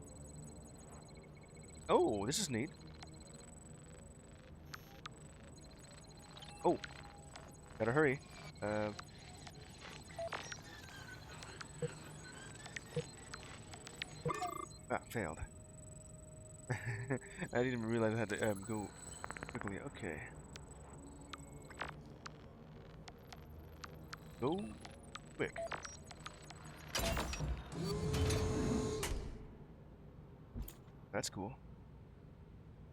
Oh, this is neat. Oh, gotta hurry. Failed. I didn't even realize I had to go quickly. Okay. Go quick. That's cool.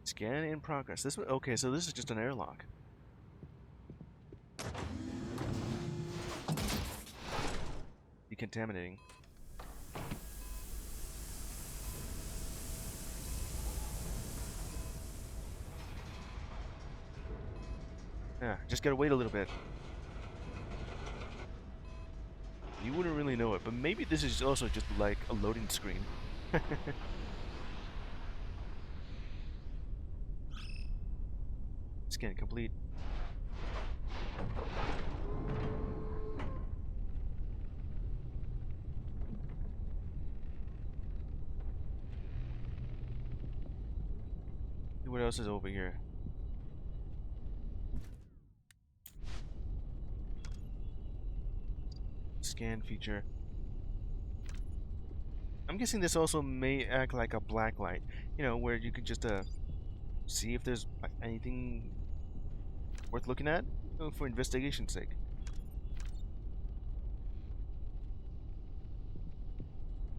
Scan in progress. This one, okay, so this is just an airlock. Decontaminating. Yeah, just gotta wait a little bit. You wouldn't really know it, but maybe this is also just like a loading screen. Scan complete. what else is over here. Scan feature. I'm guessing this also may act like a black light, you know, where you could just see if there's anything worth looking at, you know, for investigation's sake.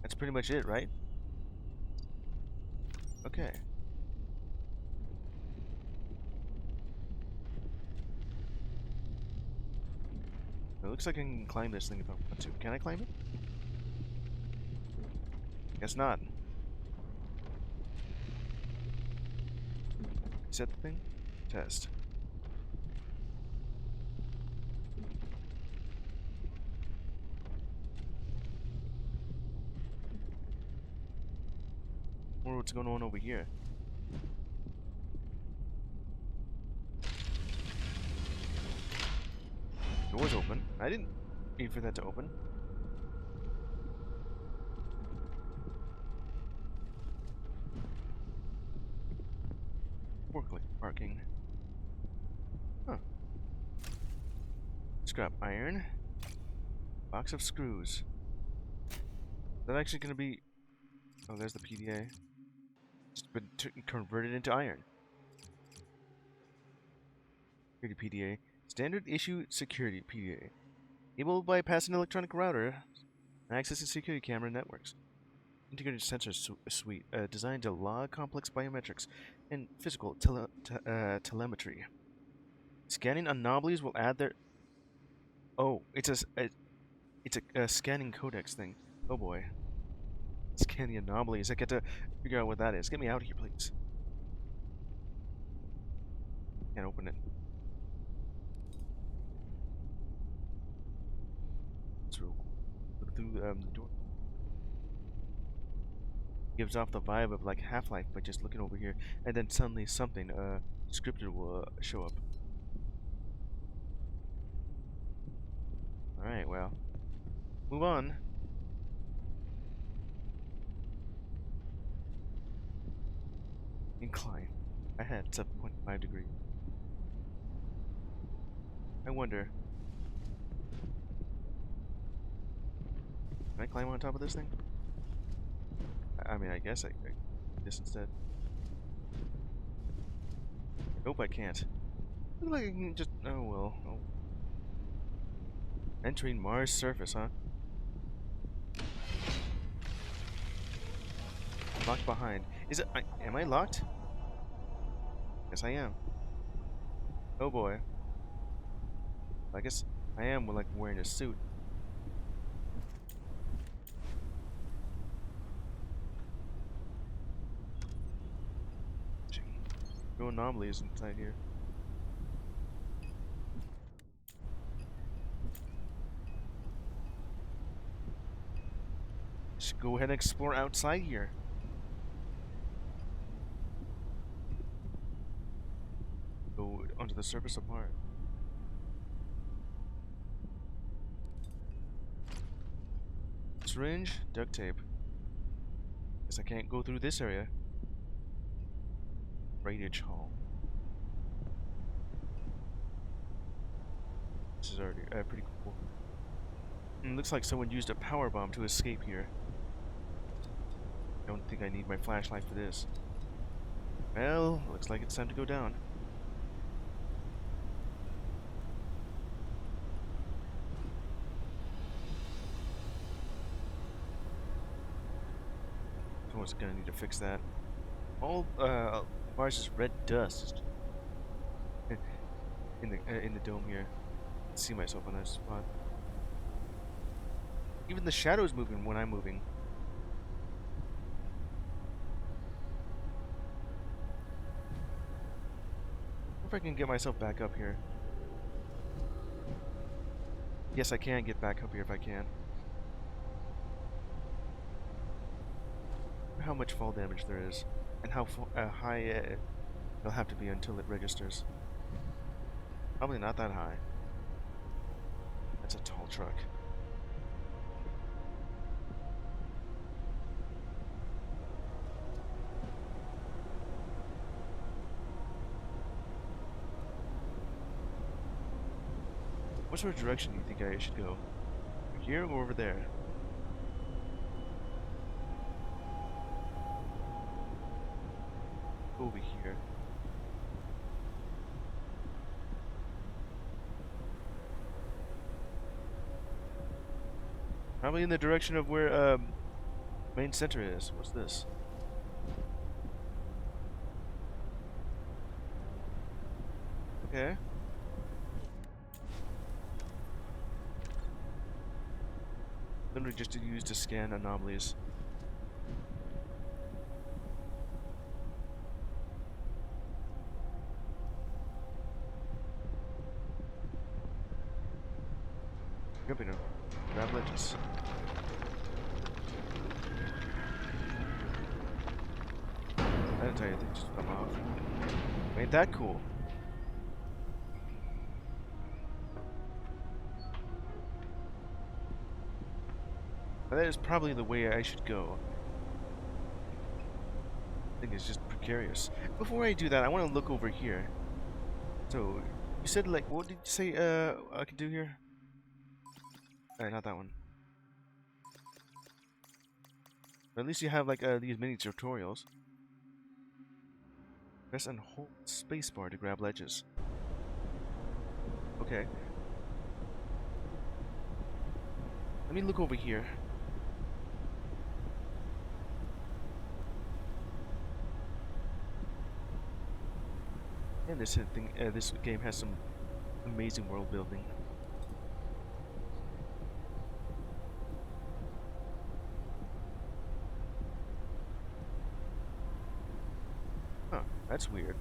That's pretty much it, right? Okay. It looks like I can climb this thing if I want to. Can I climb it? Guess not. Set the thing? Test. Or what's going on over here? Door's open. I didn't need for that to open. Forklift parking. Huh. Scrap iron. Box of screws. Is that actually gonna be... Oh, there's the PDA. Just been converted into iron. Security PDA. Standard issue security PDA. Able to bypass an electronic router and accessing security camera networks. Integrated sensor suite designed to log complex biometrics and physical telemetry. Scanning anomalies will add their... Oh, it's a scanning codex thing. Oh boy. Scan the anomalies. I get to figure out what that is. Get me out of here, please. Can't open it. Let's look through the door. Gives off the vibe of like Half-Life by just looking over here, and then suddenly something scripted will show up. Alright, well. Move on. Incline. Ahead, 7.5 degrees. I wonder. Can I climb on top of this thing? I mean, I guess I this instead. Nope, I can't. Looks like I can just... Oh, well. Oh. Entering Mars surface, huh? Locked behind. Is it... am I locked? Yes, I am. Oh, boy. I guess I am, like, wearing a suit. No anomalies inside here. Should go ahead and explore outside here. Go onto the surface of Mars. Syringe, duct tape. Guess I can't go through this area. Radiage hall. This is already pretty cool. And looks like someone used a power bomb to escape here. Don't think I need my flashlight for this. Well, looks like it's time to go down. Someone's gonna need to fix that. All Mars' red dust in the dome here. I can see myself on that spot. Even the shadow's moving when I'm moving. I wonder if I can get myself back up here. Yes, I can get back up here if I can. How much fall damage there is, and how high it'll have to be until it registers. Probably not that high. That's a tall truck. What sort of direction do you think I should go? Over here or over there? Over here. Probably in the direction of where main center is. What's this? Okay. Literally just used to scan anomalies. Jumping up. Grab ledges. I didn't tell you, they just come off. Ain't that cool? That is probably the way I should go. I think it's just precarious. Before I do that, I want to look over here. So, you said like, what did you say I could do here? Alright, not that one. But at least you have like these mini tutorials. Press and hold spacebar to grab ledges. Okay. Let me look over here. And this thing, this game has some amazing world building. Huh, that's weird.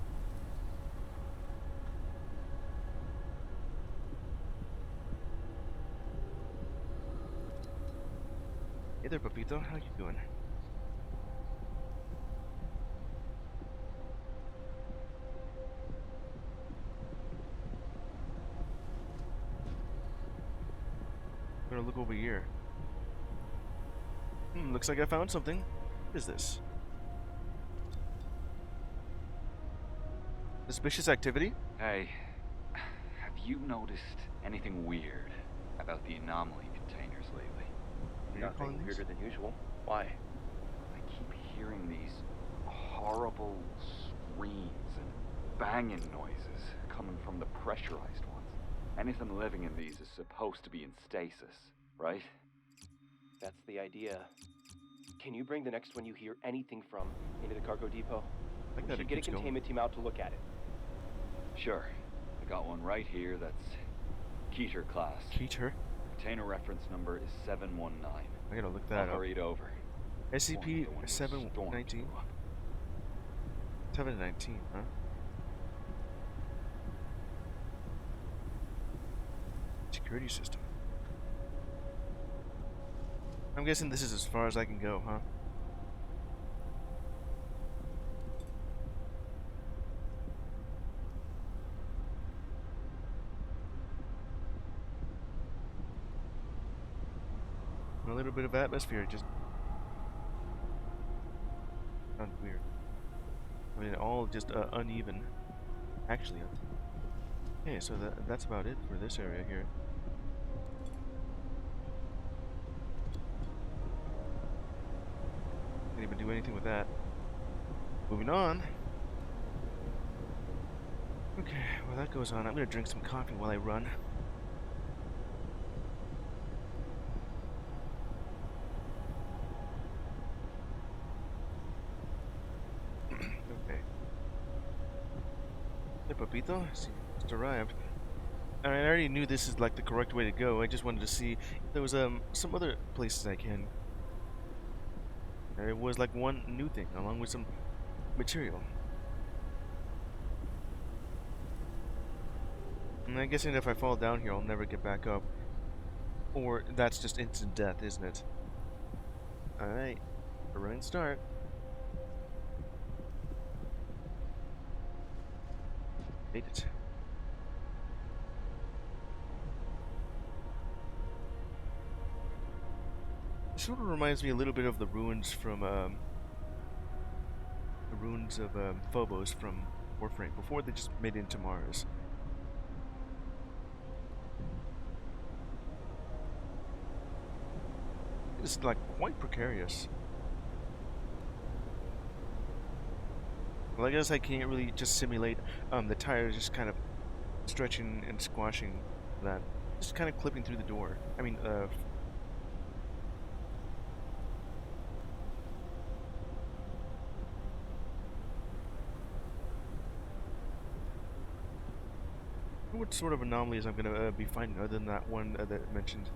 Hey there, Papito. How you doing? I'm gonna look over here. Looks like I found something. What is this? Suspicious activity? Hey, have you noticed anything weird about the anomaly containers lately? Nothing weirder than usual. Why? I keep hearing these horrible screams and banging noises coming from the pressurized ones. Anything living in these is supposed to be in stasis, right? That's the idea. Can you bring the next one you hear anything from into the cargo depot? We should get a containment team out to look at it. Sure. I got one right here that's Keter class. Keter? Container reference number is 719. I gotta look that up. Hurry it over. SCP 719? 719, huh? Security system. I'm guessing this is as far as I can go, huh? A little bit of atmosphere just sounds weird. I mean, all just uneven. Actually, okay, so that's about it for this area here. Can't even do anything with that. Moving on. Okay, while that goes on, I'm gonna drink some coffee while I run. Okay. Hey, Papito, see, just arrived. I mean, I already knew this is like the correct way to go. I just wanted to see if there was some other places I can. It was like one new thing, along with some material. And I'm guessing if I fall down here, I'll never get back up. Or that's just instant death, isn't it? Alright, a running start. Made it. It sort of reminds me a little bit of the ruins from Phobos from Warframe before they just made it into Mars. This is like quite precarious. Well, I guess I can't really just simulate the tires just kind of stretching and squashing that. Just kind of clipping through the door. I mean, what sort of anomalies I'm gonna be finding other than that one that I mentioned.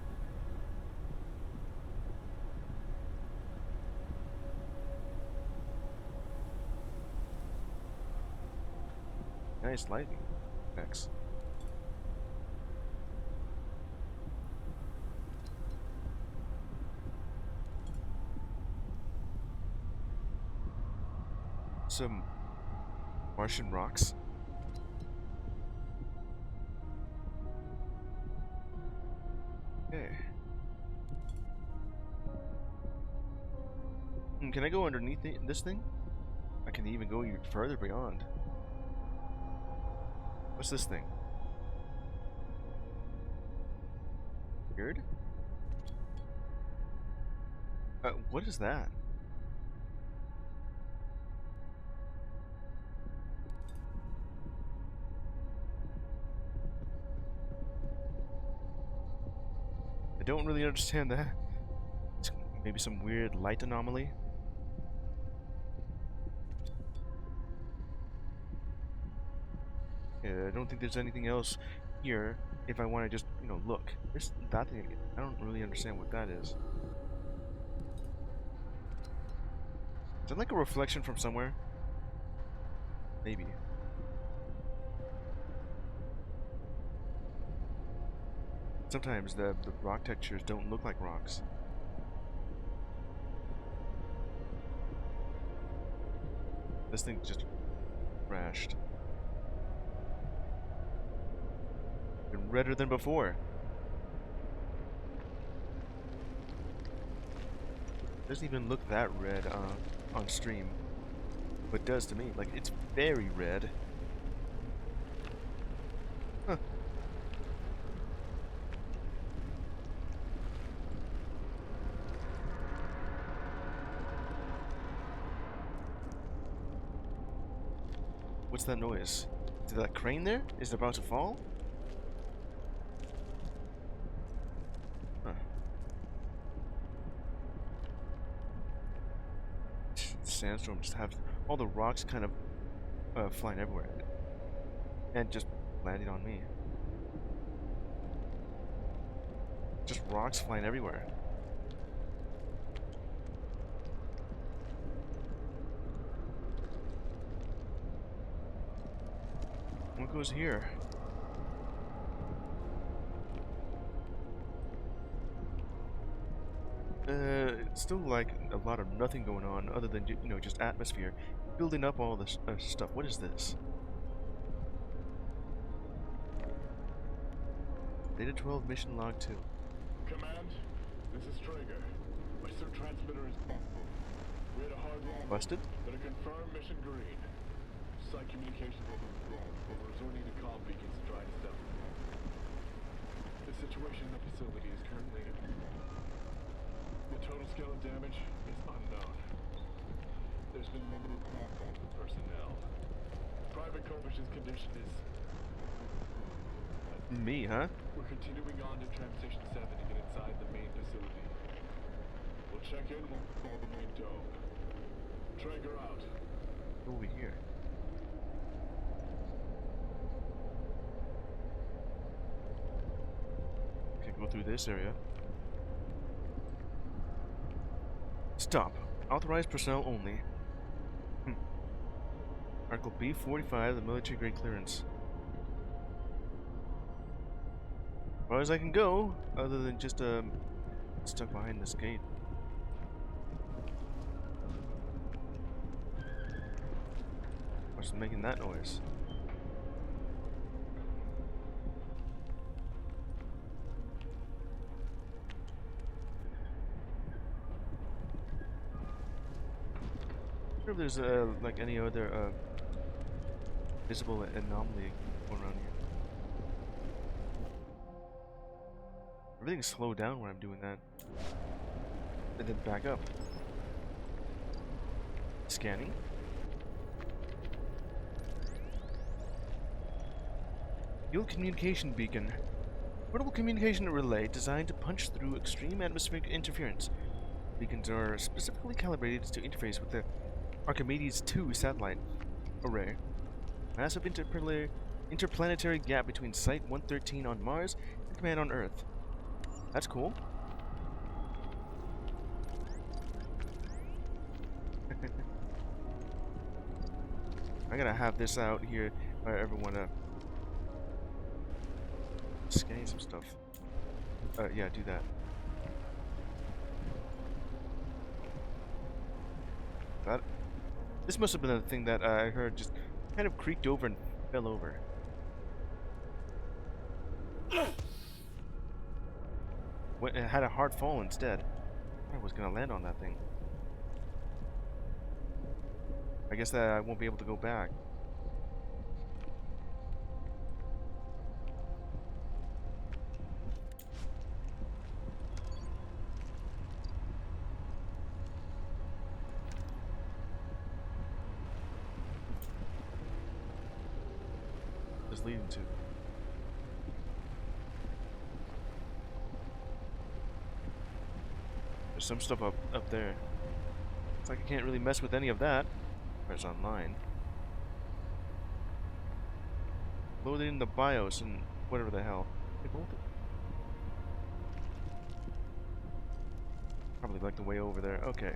Nice lighting effects. Some Martian rocks. Okay. Can I go underneath this thing? I can even go even further beyond. What's this thing? Weird? What is that? I don't really understand that. It's maybe some weird light anomaly. Yeah, I don't think there's anything else here if I want to just, you know, look. That thing, I don't really understand what that is. Is it like a reflection from somewhere? Maybe. Sometimes the rock textures don't look like rocks. This thing just crashed. Been redder than before. Doesn't even look that red on stream. But it does to me. Like, it's very red. Huh. What's that noise? Is that crane there? Is it about to fall? Huh. The sandstorm just have all the rocks kind of flying everywhere. And just landing on me. Just rocks flying everywhere. What goes here? It's still like a lot of nothing going on other than, you know, just atmosphere. Building up all this stuff. What is this? Data 12 mission log 2. Command, this is Traeger. My suit transmitter is busted. We had a hard loss. Busted? But a confirmed mission green. Site communication will be wrong, but we're resorting to comm beacons to try to stop it. The situation in the facility is currently... The total scale of damage is unknown. There's been limited contact with personnel. Private Kovich's condition is... Me, huh? We're continuing on to Tram Station 7 to get inside the main facility. We'll check in when we call the main dome. Traeger out. Over here. Okay, go through this area. Stop. Authorized personnel only. Article B45, the military grade clearance. As far as I can go, other than just stuck behind this gate. What's making that noise? I wonder if there's like any other visible anomaly going around here. Everything's slowed down when I'm doing that. And then back up. Scanning. Field communication beacon. Portable communication relay designed to punch through extreme atmospheric interference. Beacons are specifically calibrated to interface with the Archimedes 2 satellite array. Massive interplanetary gap between Site 113 on Mars and Command on Earth. That's cool. I gotta have this out here if I ever wanna scan some stuff. Yeah, do that. This must have been the thing that I heard just kind of creaked over and fell over. It had a hard fall instead. I was gonna land on that thing. I guess that I won't be able to go back. Is leading to. There's some stuff up there. It's like I can't really mess with any of that. It's online. Loaded in the BIOS and whatever the hell. They both. Probably like the way over there. Okay.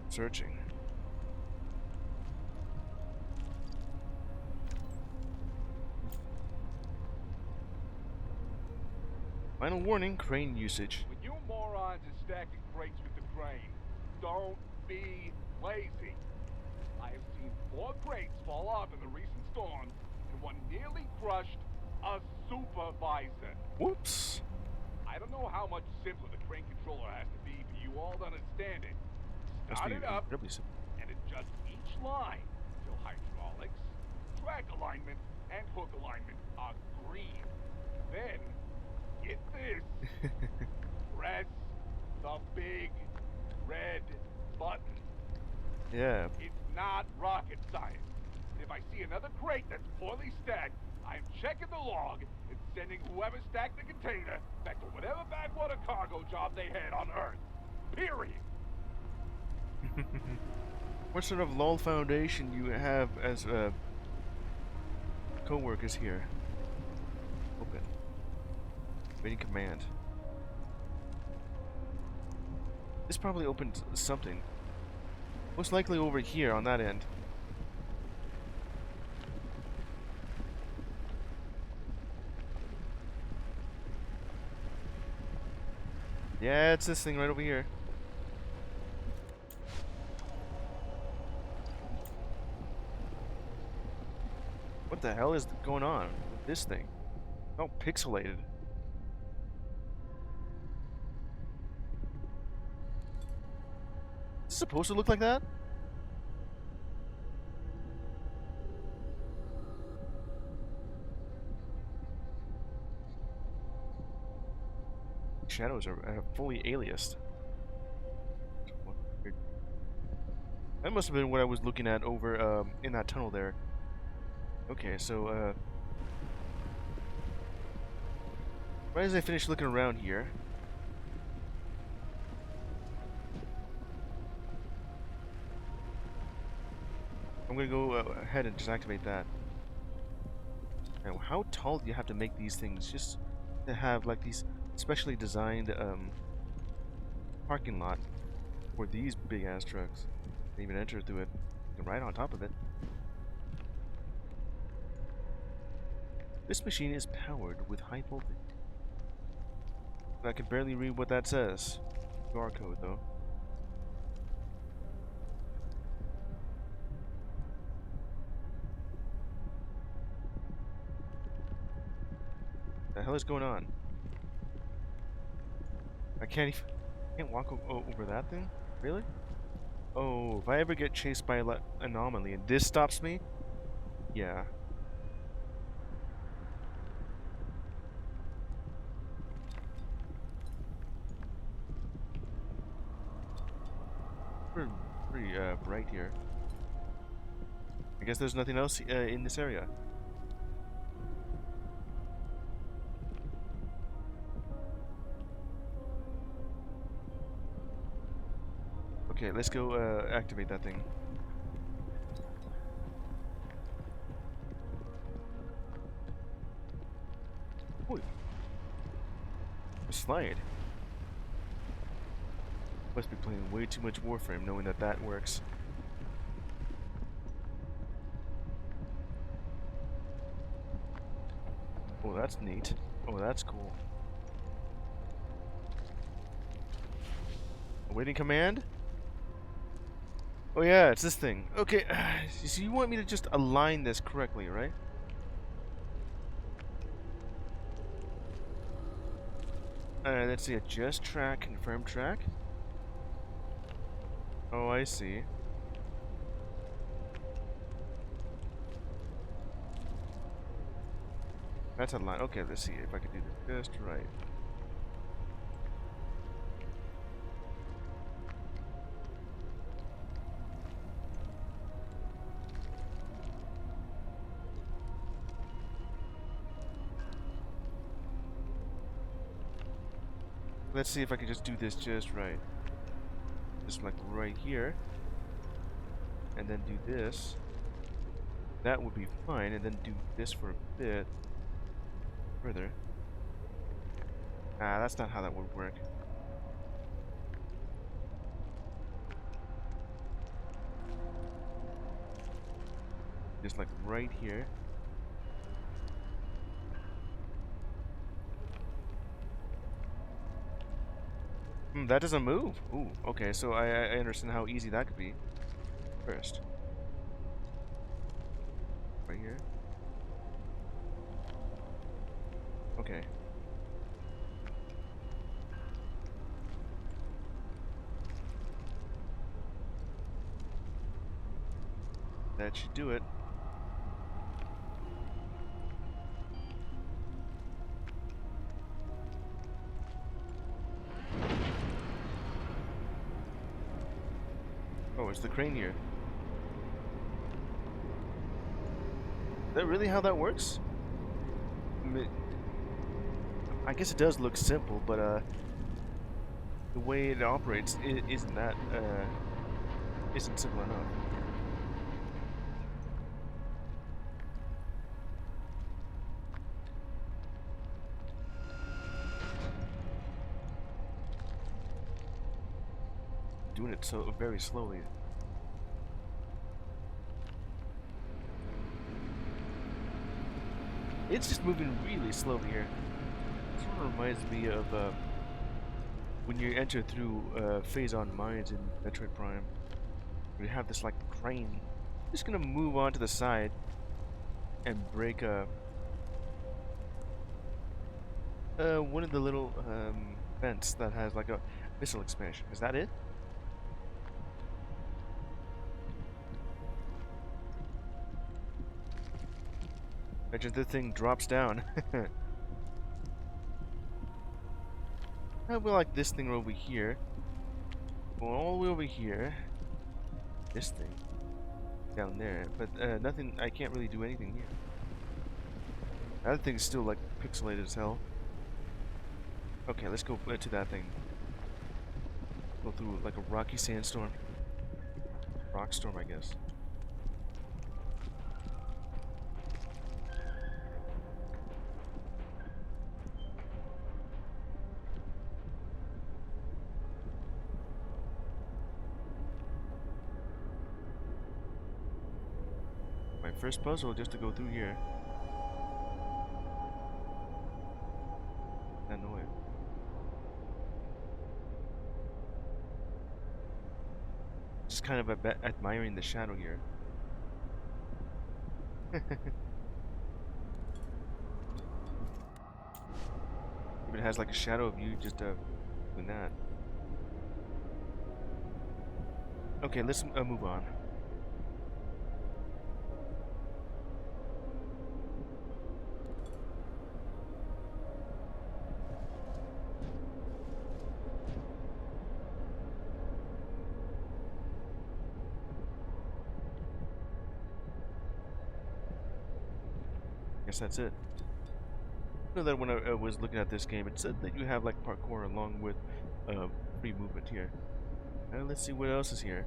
Searching. Final warning, crane usage. When you morons are stacking crates with the crane, don't be lazy. I have seen 4 crates fall off in the recent storms, and one nearly crushed a supervisor. Whoops. I don't know how much simpler the crane controller has to be for you all to understand it. Start it up and adjust each line until hydraulics, track alignment, and hook alignment are green. Then, get this, press the big red button. Yeah. It's not rocket science. If I see another crate that's poorly stacked, I'm checking the log and sending whoever stacked the container back to whatever backwater cargo job they had on Earth. Period. What sort of LOL Foundation you have as co-workers here? Open. Waiting command. This probably opened something. Most likely over here on that end. Yeah, it's this thing right over here. What the hell is going on with this thing? It's all pixelated. Is it supposed to look like that? Shadows are fully aliased. That must have been what I was looking at over in that tunnel there. Okay, so right as I finish looking around here, I'm gonna go ahead and just activate that. Now, how tall do you have to make these things just to have like these specially designed parking lot for these big ass trucks? Can't even enter through it. You're right on top of it. This machine is powered with high voltage. I can barely read what that says. QR code though. The hell is going on? I can't walk over that thing? Really? Oh, if I ever get chased by an anomaly and this stops me? Yeah. pretty bright here. I guess there's nothing else in this area. Okay, let's go activate that thing. Ooh. A slide. Must be playing way too much Warframe knowing that that works. Oh, that's neat. Oh, that's cool. Awaiting command? Oh yeah, it's this thing. Okay, so you want me to just align this correctly, right? Let's see, adjust track, confirm track. Oh, I see. That's a line. Okay, let's see if I can do this just right. Let's see if I can just do this just right. Just like right here. And then do this. That would be fine. And then do this for a bit further. Ah, that's not how that would work. Just like right here. That doesn't move. Ooh, okay, so I understand how easy that could be. First. Right here. Okay. That should do it. Oh, it's the crane here. Is that really how that works? I guess it does look simple, but the way it operates isn't that isn't simple enough. Doing it so very slowly. It's just moving really slowly here. It sort of reminds me of when you enter through Phazon Mines in Metroid Prime. We have this like crane. I'm just gonna move on to the side and break one of the little vents that has like a missile expansion. Is that it? Imagine the thing drops down. How about like this thing over here? Well, all the way over here. This thing. Down there. But nothing, I can't really do anything here. That thing's still like pixelated as hell. Okay, let's go to that thing. Go through like a rocky sandstorm. Rock storm, I guess. My first puzzle just to go through here. That noise. Just kind of admiring the shadow here. If it has like a shadow of you just doing that. Okay, let's move on. Guess that's it. I know that when I was looking at this game, it said that you have like parkour along with free movement here. Let's see what else is here.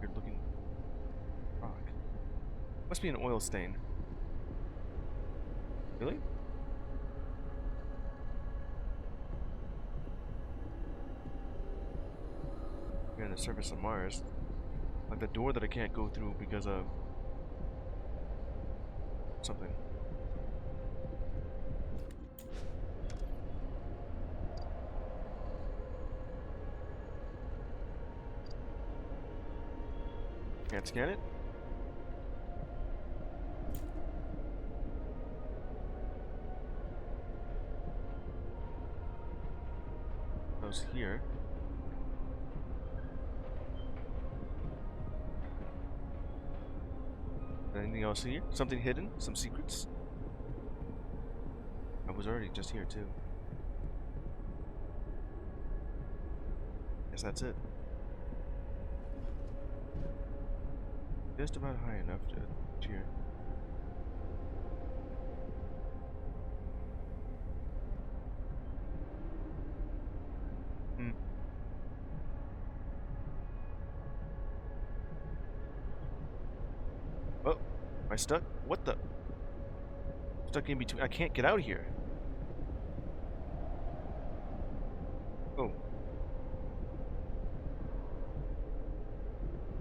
Weird looking rock. Must be an oil stain. Really? We're on the surface of Mars. Like the door that I can't go through because of something. Can't scan it? Those here. Anything else here? Something hidden? Some secrets? I was already just here too. Guess that's it. Just about high enough to cheer. Oh, am I stuck? What the? Stuck in between. I can't get out of here. Oh.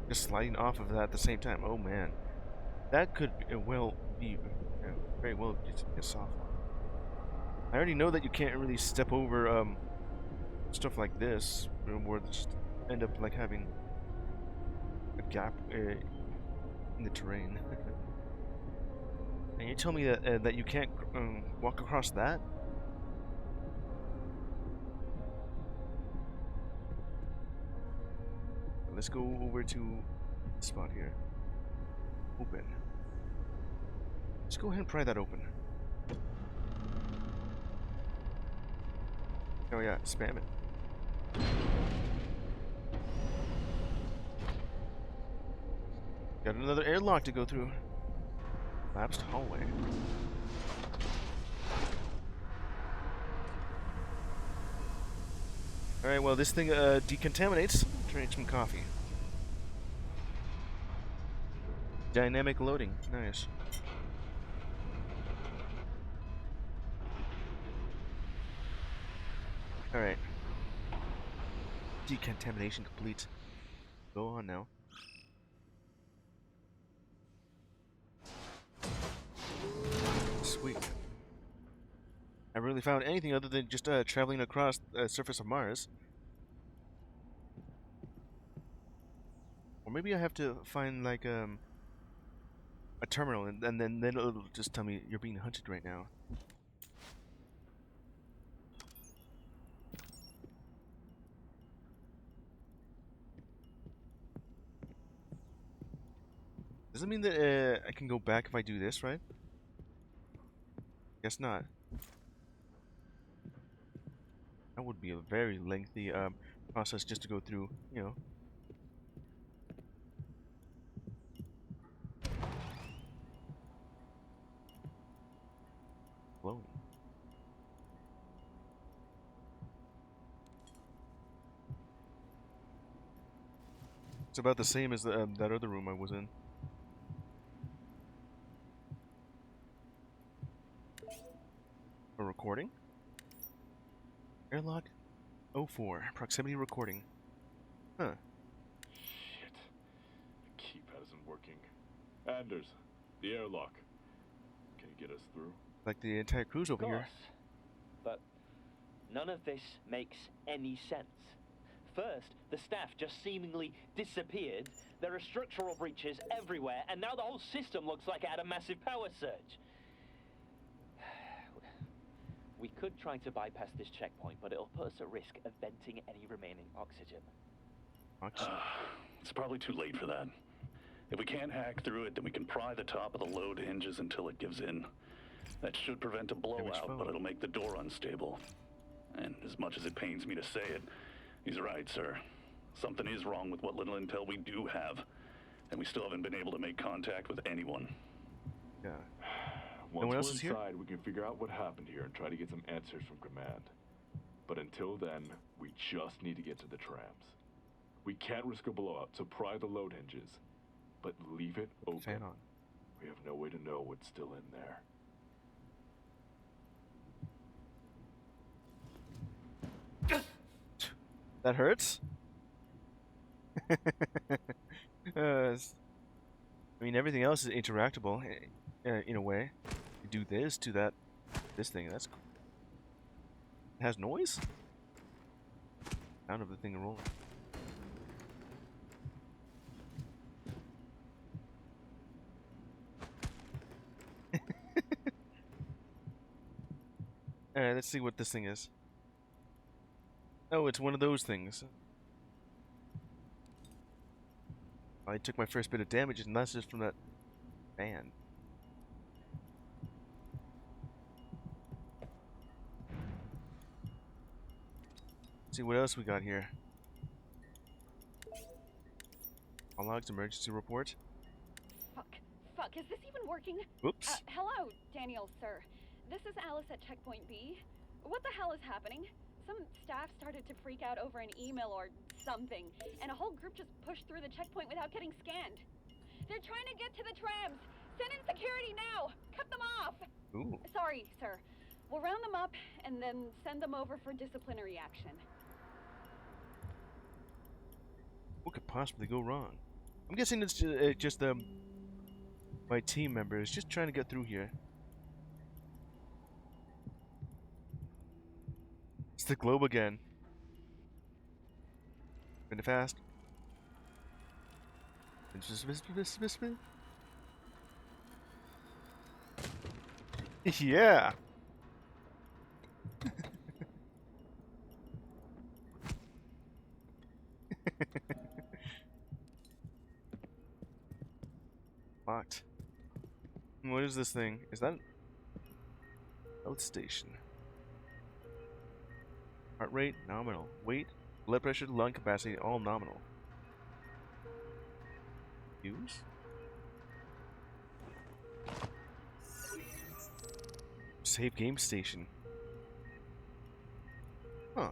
Just sliding off of that at the same time. Oh man. That could be very well just a soft one. I already know that you can't really step over stuff like this, where just end up like having a gap in the terrain. And you tell me that that you can't walk across that? Let's go over to the spot here. Open. Let's go ahead and pry that open. Oh yeah, spam it. Got another airlock to go through. Collapsed hallway. Alright, well this thing decontaminates. Drink some coffee. Dynamic loading. Nice. Alright. Decontamination complete. Go on now. Sweet. I haven't really found anything other than just traveling across the surface of Mars. Or maybe I have to find like a terminal, and then it'll just tell me you're being hunted right now. Does it mean that I can go back if I do this, right? Guess not. That would be a very lengthy process just to go through, you know. Glowing. It's about the same as the, that other room I was in. A recording? Airlock 04. Proximity recording. Huh. Shit. The keypad isn't working. Anders, the airlock. Can you get us through? Like the entire cruise over here. But none of this makes any sense. First, the staff just seemingly disappeared. There are structural breaches everywhere, and now the whole system looks like it had a massive power surge. We could try to bypass this checkpoint, but it'll put us at risk of venting any remaining oxygen. It's probably too late for that. If we can't hack through it, then we can pry the top of the load hinges until it gives in. That should prevent a blowout, but it'll make the door unstable. And as much as it pains me to say it, he's right, sir. Something is wrong with what little intel we do have. and we still haven't been able to make contact with anyone. Yeah. Once we're inside, here? we can figure out what happened here and try to get some answers from command. But until then, we just need to get to the trams. We can't risk a blowout, so pry the load hinges. But leave it open. Fan on. We have no way to know what's still in there. That hurts? I mean, everything else is interactable in a way. You do this to that, this thing. That's cool. It has noise? Sound of the thing rolling. Alright, let's see what this thing is. Oh, it's one of those things. I took my first bit of damage, and that's just from that fan. Let's see what else we got here. Logs emergency report. Fuck, is this even working? Whoops. Hello, Daniel, sir. This is Alice at Checkpoint B. What the hell is happening? Some staff started to freak out over an email or something, and a whole group just pushed through the checkpoint without getting scanned. They're trying to get to the trams! Send in security now! Cut them off! Ooh. Sorry, sir. We'll round them up and then send them over for disciplinary action. What could possibly go wrong? I'm guessing it's just my team members just trying to get through here. It's the globe again. Kind of fast. Yeah. Locked. What is this thing? Is that health station? Heart rate nominal. Weight, blood pressure, lung capacity all nominal. Use? Save game station. Huh.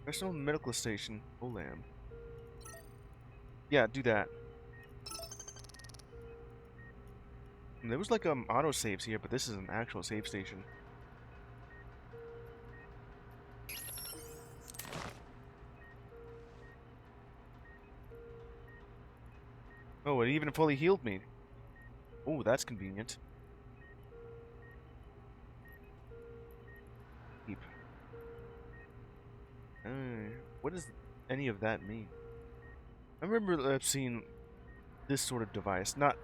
Personal medical station. Olam. Yeah, do that. And there was like auto saves here, but this is an actual save station. Oh, it even fully healed me. Oh, that's convenient. Keep. What does any of that mean? I remember seeing this sort of device, not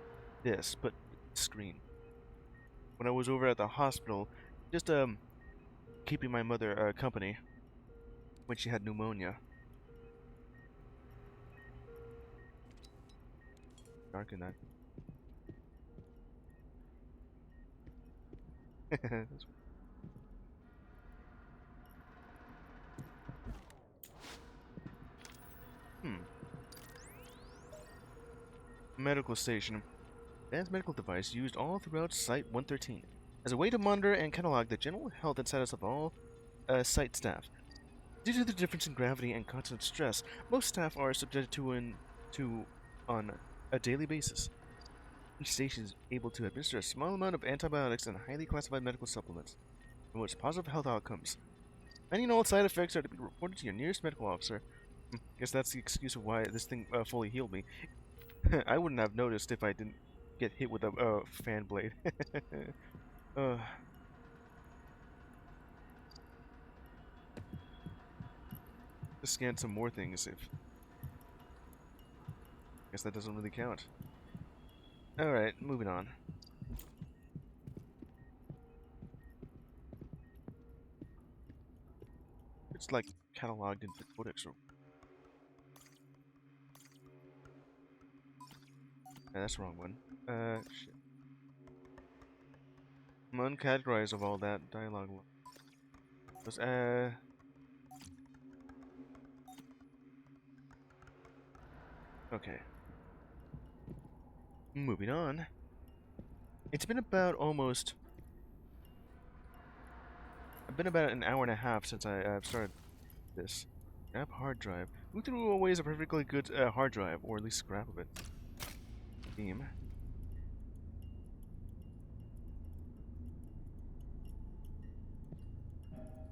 this, but screen. When I was over at the hospital, just keeping my mother company when she had pneumonia. Dark in that. Medical station. Advanced medical device used all throughout Site-113 as a way to monitor and catalog the general health and status of all site staff. Due to the difference in gravity and constant stress, most staff are subjected to on a daily basis. Each station is able to administer a small amount of antibiotics and highly classified medical supplements, promotes positive health outcomes. Any and all side effects are to be reported to your nearest medical officer. Guess that's the excuse of why this thing fully healed me. I wouldn't have noticed if I didn't get hit with a fan blade. Just scan some more things if... Guess that doesn't really count. Alright, moving on. It's like cataloged into the codex room. Yeah, that's the wrong one. Shit. I'm uncategorized of all that dialogue. Was, okay. Moving on. It's been about an hour and a half since I've started this. Scrap hard drive. Who threw away a perfectly good hard drive, or at least scrap of it? Theme.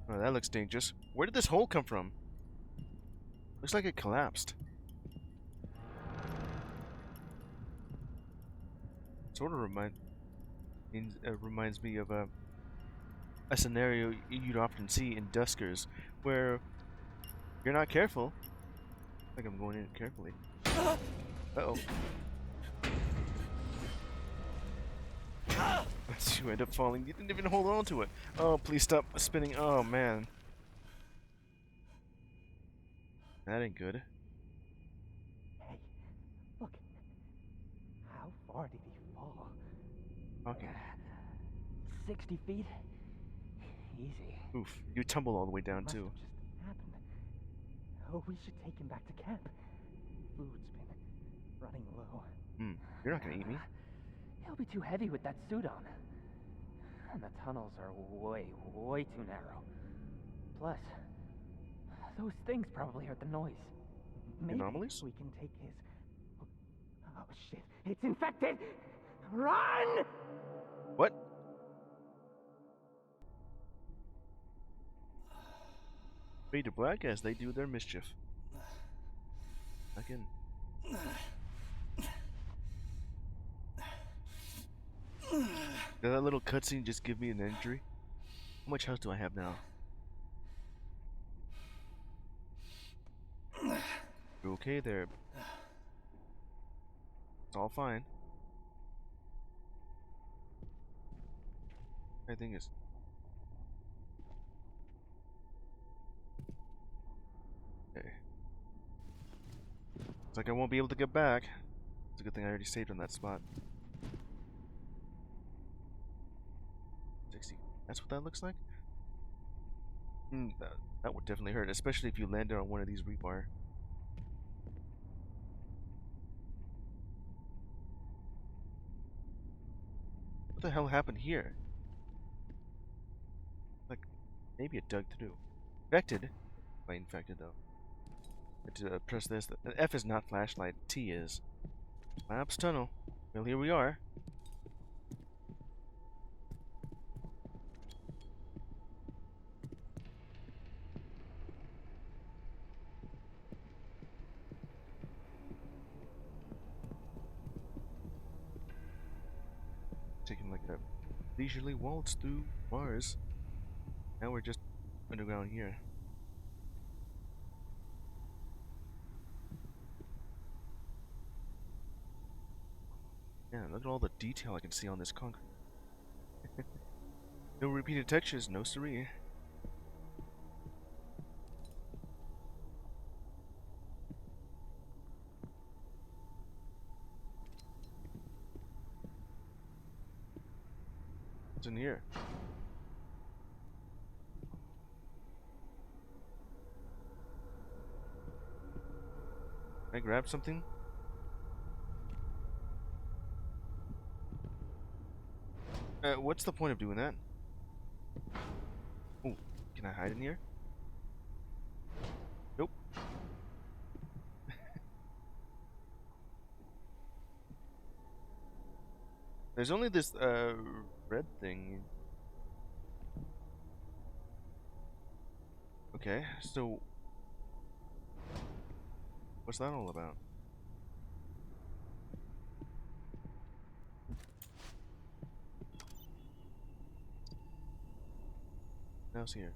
Oh, that looks dangerous. Where did this hole come from? Looks like it collapsed. Sort of reminds me of a scenario you'd often see in Duskers, where if you're not careful. I think I'm going in carefully. Uh-oh. You end up falling. You didn't even hold on to it. Oh, please stop spinning. Oh, man. That ain't good. Hey, look. How far did he fall? Okay. 60 feet? Easy. Oof. You tumble all the way down, Must too. have just happened. Oh, we should take him back to camp. Food's been running low. You're not gonna eat me. He'll be too heavy with that suit on. And the tunnels are way, way too narrow. Plus, those things probably heard the noise. Maybe Anomalies? we can take his... Oh shit, it's infected! Run! What? Fade to black as they do their mischief. Back in. Did that little cutscene just give me an injury? How much health do I have now? You okay there? It's all fine. I think it's... Okay. It's like I won't be able to get back. It's a good thing I already saved on that spot. 60. That's what that looks like? That would definitely hurt, especially if you landed on one of these rebar. What the hell happened here? Like, maybe it dug through. Infected? By infected, though. To press this. F is not flashlight. T is. Labs tunnel. Well, here we are. Taking like a leisurely waltz through bars. Now we're just underground here. Yeah, look at all the detail I can see on this concrete. No repeated textures, no siree. What's in here? Can I grab something? What's the point of doing that? Oh, can I hide in here? Nope. There's only this, red thing. Okay, so... what's that all about? What else here?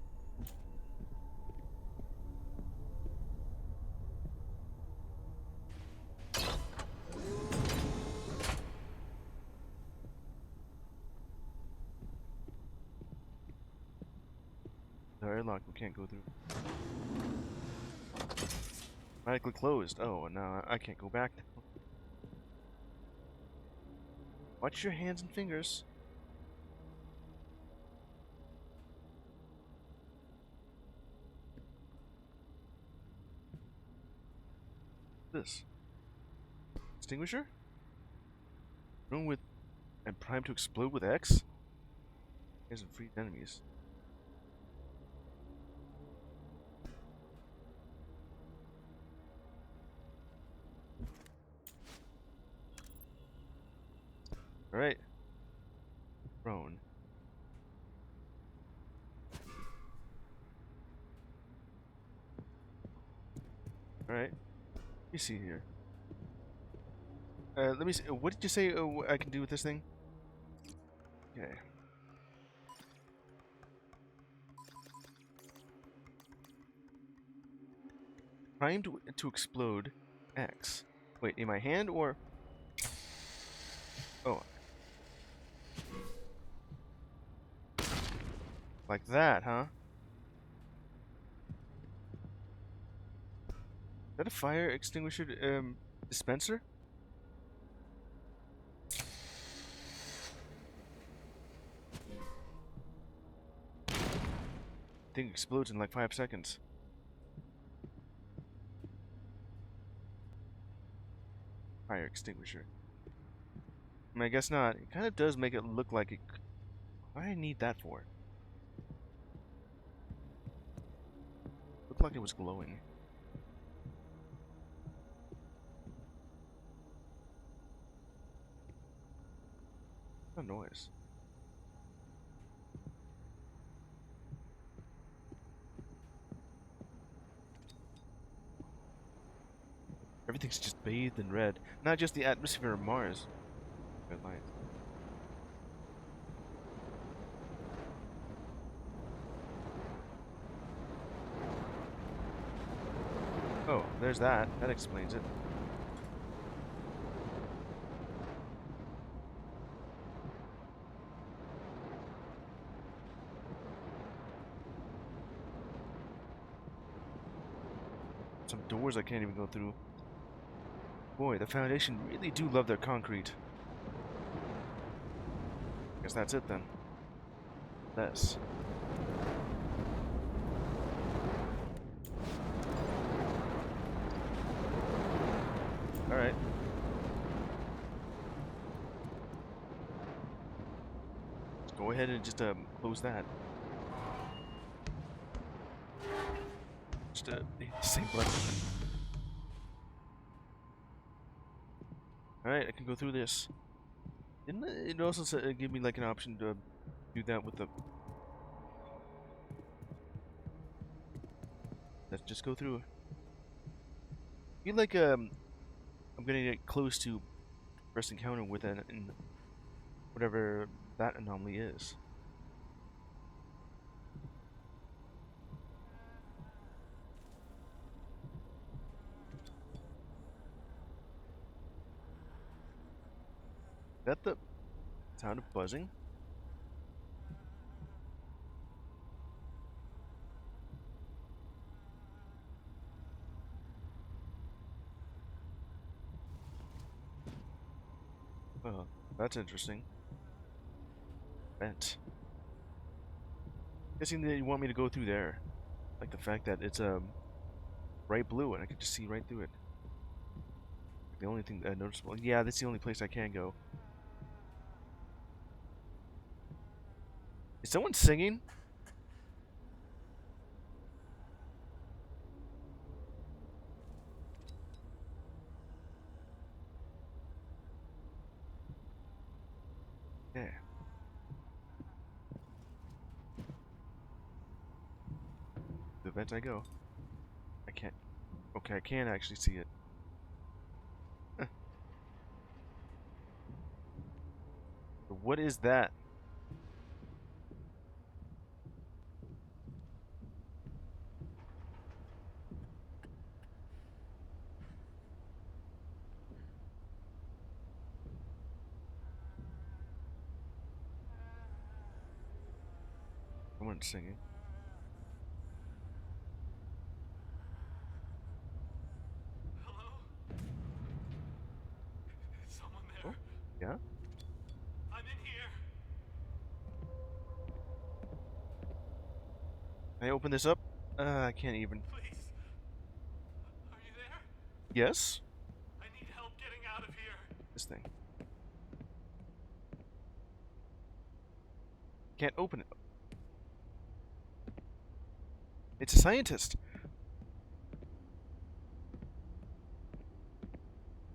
They're airlocked, we can't go through. Automatically closed. Oh, no, I can't go back now. Watch your hands and fingers. This extinguisher? Room with and prime to explode with X? There's some freeze enemies. Alright. Prone. Alright. Let me see here. Let me see. What did you say I can do with this thing? Okay. Primed to explode X. Wait, in my hand or? Oh. Like that, huh? Is that a fire extinguisher dispenser? Thing explodes in like 5 seconds. Fire extinguisher. I mean, I guess not. It kind of does make it look like it. What do I need that for? Looked like it was glowing. What noise? Everything's just bathed in red. Not just the atmosphere of Mars. Red light. Oh, there's that. That explains it. Some doors I can't even go through. Boy, the Foundation really do love their concrete. Guess that's it then. This. Alright. Let's go ahead and just close that. Just hit the same button. Alright, I can go through this. Didn't it also give me like an option to do that with the... Let's just go through. I feel like I'm gonna get close to first encounter with an whatever that anomaly is. Is that the sound of buzzing? Oh, that's interesting. Vent. Guessing that you want me to go through there. Like the fact that it's bright blue and I can just see right through it. The only thing noticeable. Yeah, that's the only place I can go. Is someone singing? Yeah. The vent I go. I can't. Okay, I can actually see it. Huh. What is that? Someone's singing. Hello? Is someone there? Oh, yeah? I'm in here. Can I open this up? I can't even. Please. Are you there? Yes? I need help getting out of here. This thing. can't open it. It's a scientist.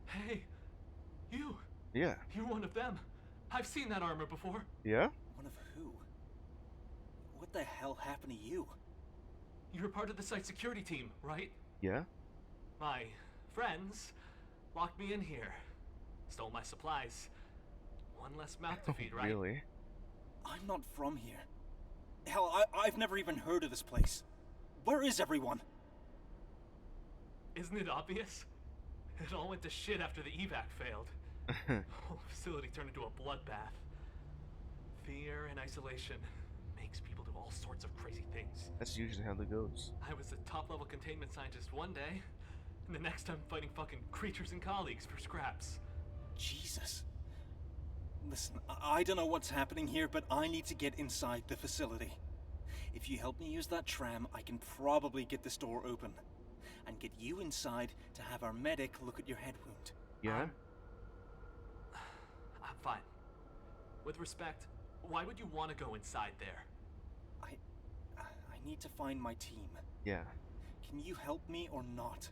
Hey, you. Yeah. You're one of them. I've seen that armor before. Yeah? One of who? What the hell happened to you? You're part of the site security team, right? Yeah. My friends locked me in here. Stole my supplies. One less mouth to feed, right? Really? I'm not from here. Hell, I've never even heard of this place. Where is everyone? Isn't it obvious? It all went to shit after the evac failed. The whole facility turned into a bloodbath. Fear and isolation makes people do all sorts of crazy things. That's usually how it goes. I was a top-level containment scientist one day, and the next I'm fighting fucking creatures and colleagues for scraps. Jesus. Listen, I don't know what's happening here, but I need to get inside the facility. If you help me use that tram, I can probably get this door open. And get you inside to have our medic look at your head wound. Yeah? I'm fine. With respect, why would you want to go inside there? I need to find my team. Yeah. Can you help me or not?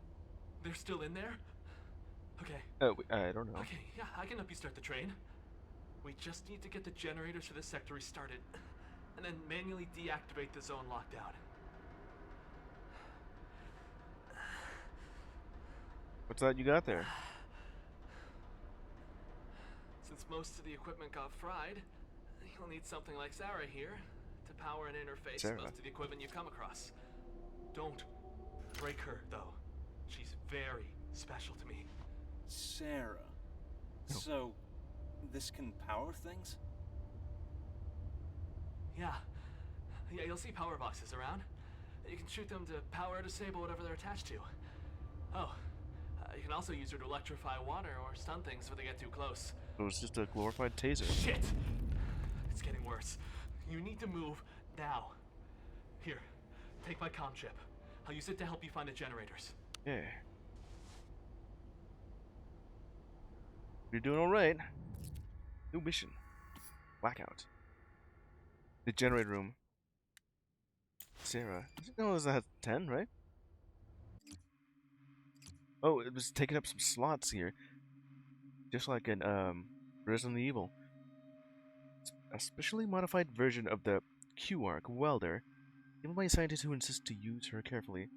They're still in there? Okay. Oh, I don't know. Okay, yeah, I can help you start the train. We just need to get the generators for this sector restarted, and then manually deactivate the zone lockdown. What's that you got there? Since most of the equipment got fried, you'll need something like Sarah here to power and interface most of the equipment you come across. Don't break her, though. She's very special to me. Sarah. No. So, this can power things? Yeah, you'll see power boxes around. You can shoot them to power or disable whatever they're attached to. Oh, you can also use her to electrify water or stun things if they get too close. It was just a glorified taser. Shit! It's getting worse. You need to move now. Here, take my comm chip. I'll use it to help you find the generators. Yeah. You're doing alright. New mission. Blackout. The generator room. Sarah. No, it was at 10, right? Oh, it was taking up some slots here. Just like in Resident Evil. A specially modified version of the Q-Arc welder, given by a scientist who insists to use her carefully.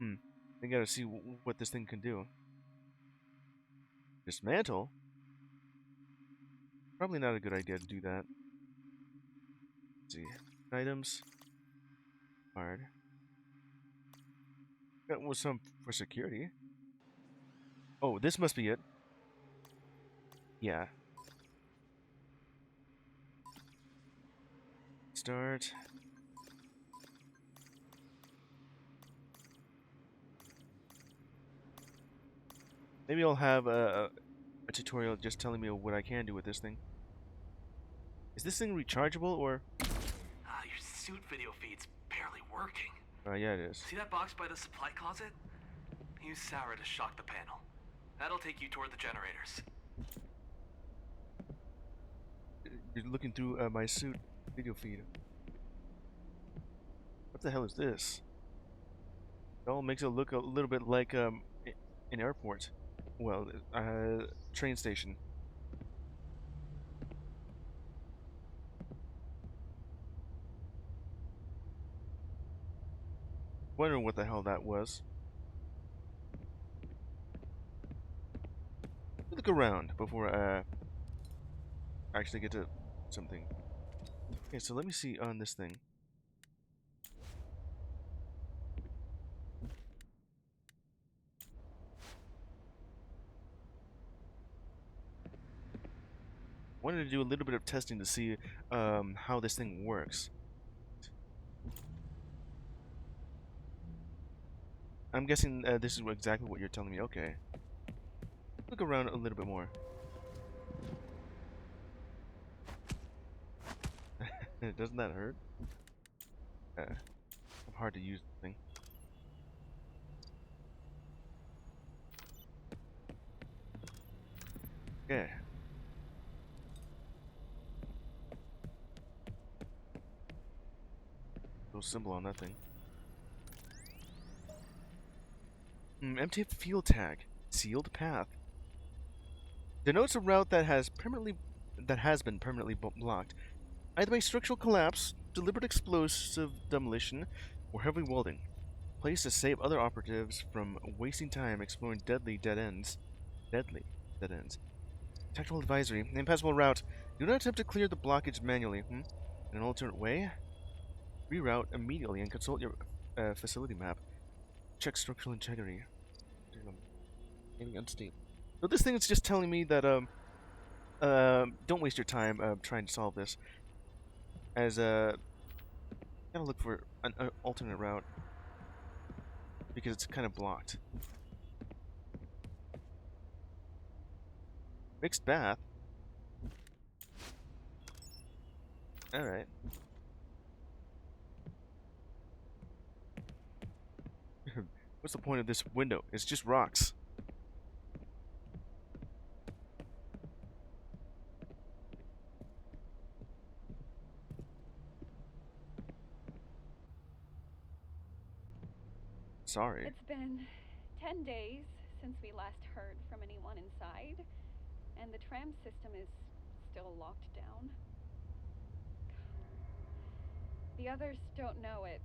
I gotta see what this thing can do. Dismantle? Probably not a good idea to do that. Let's see. Items. Hard. That was some for security. Oh, this must be it. Yeah. Start. Maybe I'll have a tutorial just telling me what I can do with this thing. Is this thing rechargeable or? Your suit video feed's barely working. Yeah, it is. See that box by the supply closet? Use Sarah to shock the panel. That'll take you toward the generators. You're looking through my suit video feed. What the hell is this? It all makes it look a little bit like an airport. Well, train station. Wondering what the hell that was. Look around before I actually get to something. Okay, so let me see on this thing. Wanted to do a little bit of testing to see how this thing works. I'm guessing this is exactly what you're telling me. Okay. Look around a little bit more. Doesn't that hurt? Hard to use the thing. Okay. Little symbol on that thing. MTF field tag. Sealed path. Denotes a route that has been permanently blocked, either by structural collapse, deliberate explosive demolition, or heavy welding. Placed to save other operatives from wasting time exploring deadly dead ends. Tactical advisory. Impassable route. Do not attempt to clear the blockage manually. In an alternate way, reroute immediately and consult your facility map. Check structural integrity. Getting unstable. So this thing is just telling me that don't waste your time trying to solve this. As gotta look for an alternate route because it's kind of blocked. Mixed bath. All right. What's the point of this window? It's just rocks. Sorry. It's been 10 days since we last heard from anyone inside, and the tram system is still locked down. The others don't know it,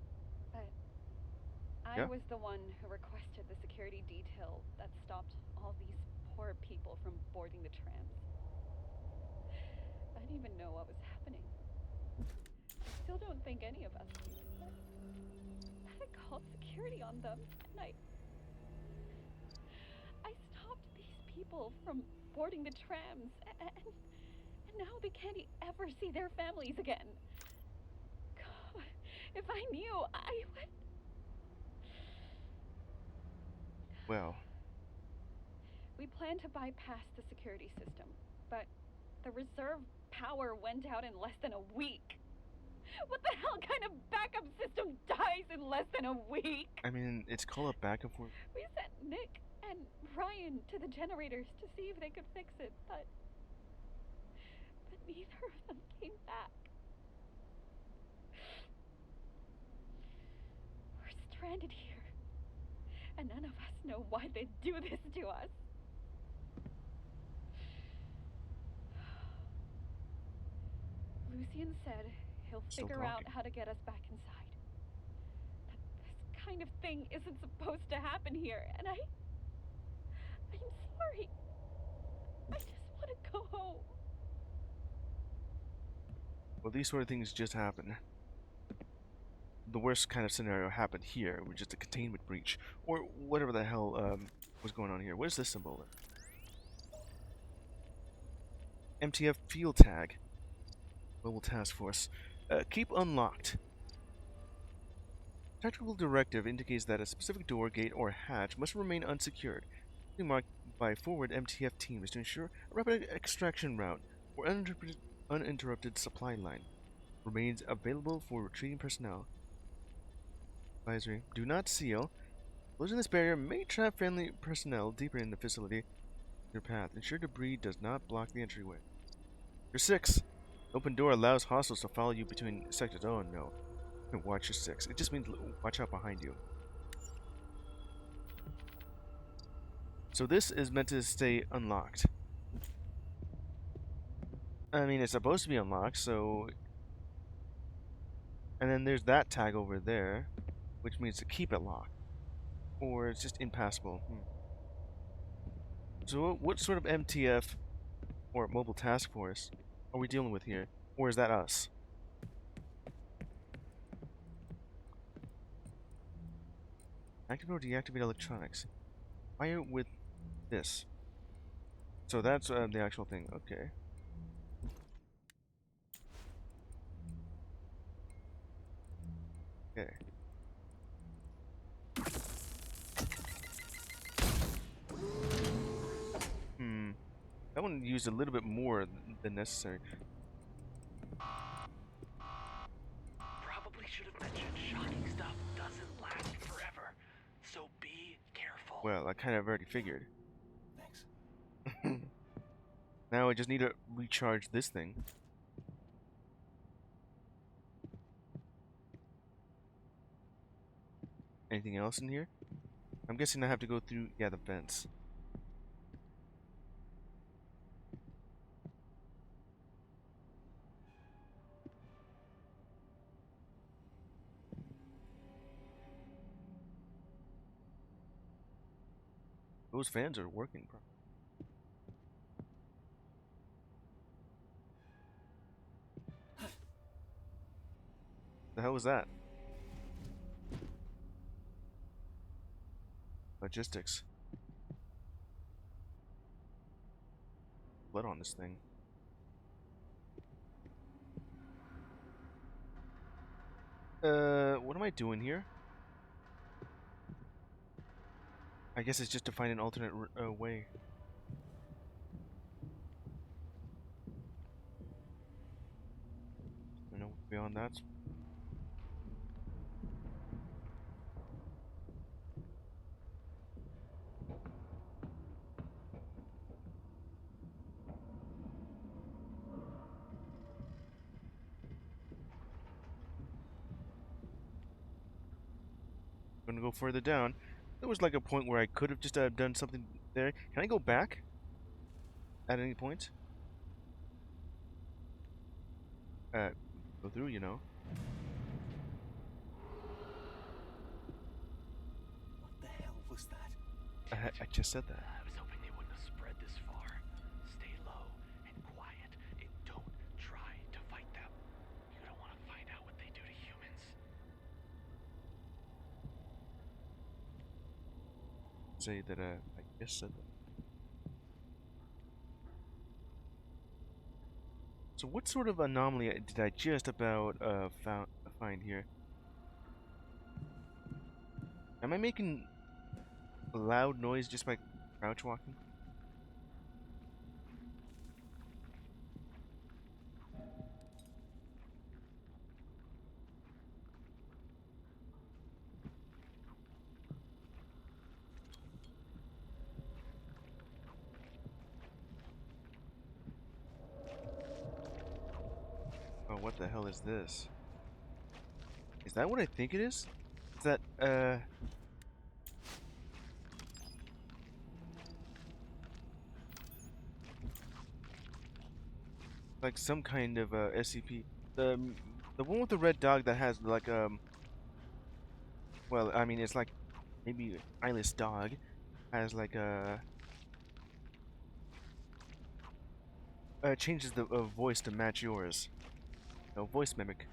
but I was the one who requested the security detail that stopped all these poor people from boarding the trams. I didn't even know what was happening. I still don't think any of us do. I called security on them, and I stopped these people from boarding the trams, and now they can't ever see their families again. God, if I knew, I would... Well. We planned to bypass the security system, but the reserve power went out in less than a week. What the hell kind of backup system dies in less than a week? I mean, it's called a backup for... We sent Nick and Ryan to the generators to see if they could fix it, but neither of them came back. We're stranded here, and none of us know why they'd do this to us. Lucian said he'll figure out how to get us back inside. But this kind of thing isn't supposed to happen here, and I'm sorry. I just want to go home. Well, these sort of things just happen. The worst kind of scenario happened here, which is a containment breach, or whatever the hell was going on here. What is this symbol? MTF field tag. Mobile task force. Keep unlocked. Tactical directive indicates that a specific door, gate, or hatch must remain unsecured. Marked by forward MTF teams to ensure a rapid extraction route or uninterrupted supply line remains available for retreating personnel. Advisory: do not seal. Closing this barrier may trap friendly personnel deeper in the facility. Your path. Ensure debris does not block the entryway. Your 6. Open door allows hostiles to follow you between sectors. Oh no. Watch your 6. It just means watch out behind you. So this is meant to stay unlocked. I mean, it's supposed to be unlocked, so... And then there's that tag over there, which means to keep it locked. Or it's just impassable. So what sort of MTF or mobile task force are we dealing with here? Or is that us? Activate or deactivate electronics. Fire with this. So that's the actual thing. Okay. Okay. That one used a little bit more than necessary. Probably should have mentioned shocking stuff doesn't last forever, so be careful. Well, I kind of already figured. Thanks. Now I just need to recharge this thing. anything else in here? I'm guessing I have to go through, yeah, the vents. Those fans are working properly. The hell was that? Logistics. Blood on this thing. What am I doing here? I guess it's just to find an alternate way. I know beyond that. Gonna go further down. There was like a point where I could have just done something there. Can I go back at any point? Go through, you know. What the hell was that? I just said that. I was hoping they wouldn't have spread this far. Stay low and quiet and don't try to fight them. You don't want to find out what they do to humans. Say that I just said that. So what sort of anomaly did I just about find here? Am I making a loud noise just by crouch walking? Oh, what the hell is this? Is that what I think it is? Is that, like some kind of, SCP? The one with the red dog that has, like, well, I mean, it's like, maybe eyeless dog has, like, changes the voice to match yours. No, voice mimic.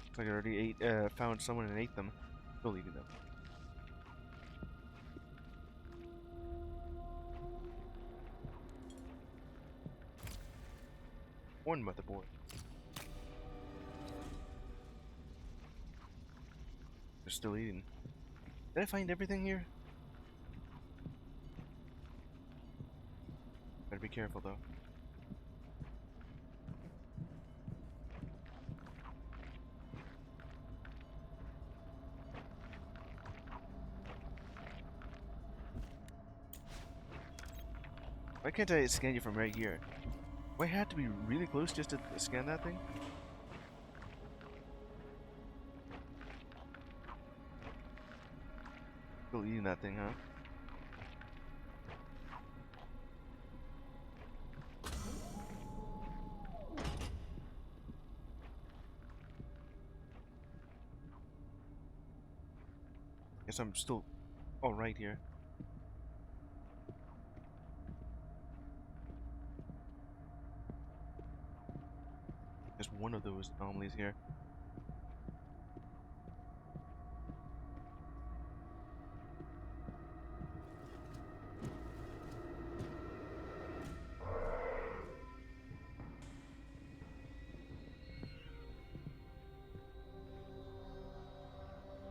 Looks like I already found someone and ate them. Still eating them. One motherboard. They're still eating. Did I find everything here? Better be careful though. Why can't I scan you from right here? Do I have to be really close just to scan that thing? Still eating that thing, huh? Guess I'm still all right here. Just one of those anomalies here.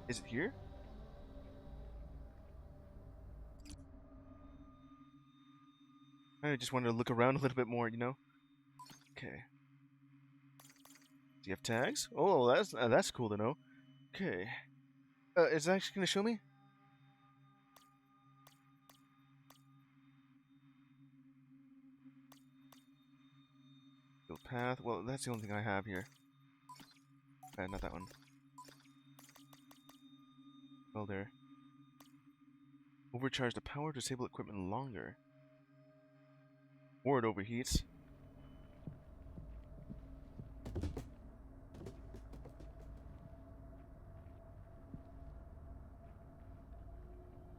Is it here? I just wanted to look around a little bit more, you know? Okay. Do you have tags? Oh, that's cool to know. Okay. Is it actually gonna show me? Field path. Well, that's the only thing I have here. Not that one. Well, there. Overcharge the power to disable equipment longer. Or it overheats.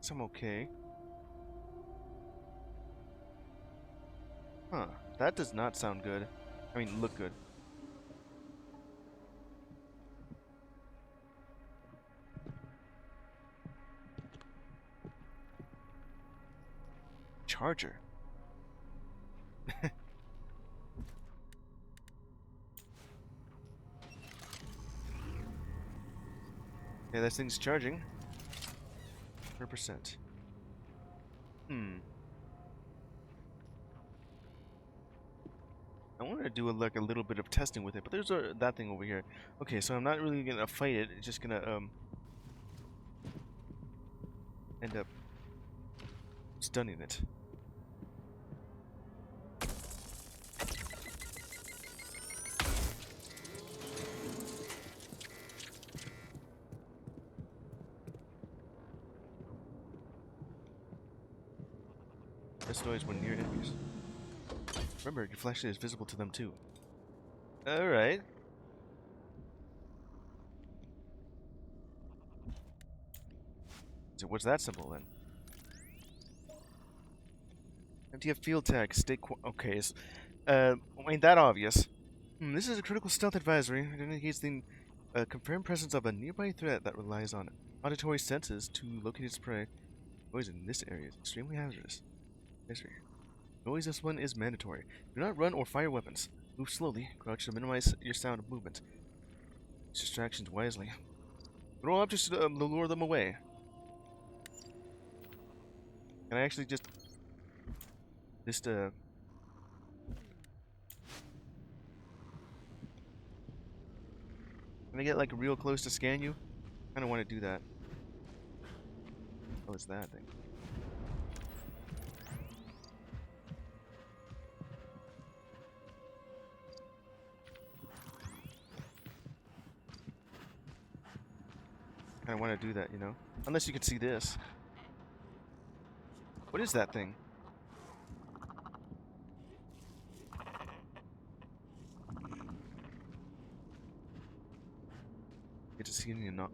So I'm okay. Huh. That does not sound good. I mean, look good. Charger. Yeah, this thing's charging. 100%. I wanted to do like a little bit of testing with it, but there's that thing over here. Okay, so I'm not really gonna fight it. It's just gonna end up stunning it. This noise when near enemies. Remember, your flashlight is visible to them too. Alright. So what's that symbol then? MTF field tag, stay okay, so, ain't that obvious? This is a critical stealth advisory. It indicates the confirmed presence of a nearby threat that relies on auditory senses to locate its prey. Noise in this area is extremely hazardous. Noise this one is mandatory. Do not run or fire weapons. Move slowly, crouch to minimize your sound of movement. Use distractions wisely. Throw objects to lure them away. Can I actually just can I get like real close to scan you? I kinda wanna do that. Oh, it's that thing. I want to do that, you know? Unless you can see this. What is that thing? Get to see any or not.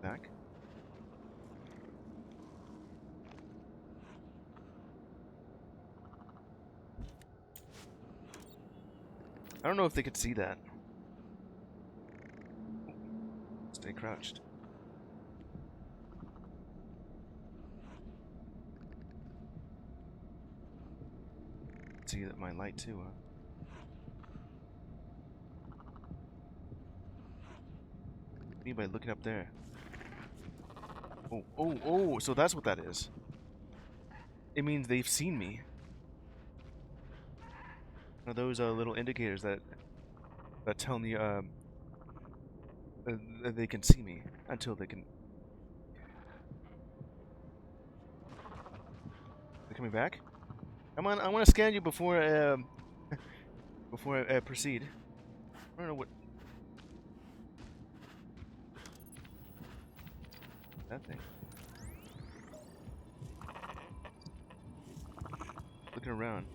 Back. I don't know if they could see that. Stay crouched. See that my light too, huh? Me by looking up there. Oh, so that's what that is. It means they've seen me. Now those are little indicators that tell me that they can see me until they can. They're coming back? Come on, I want to scan you before before I proceed. I don't know what that thing. Looking around.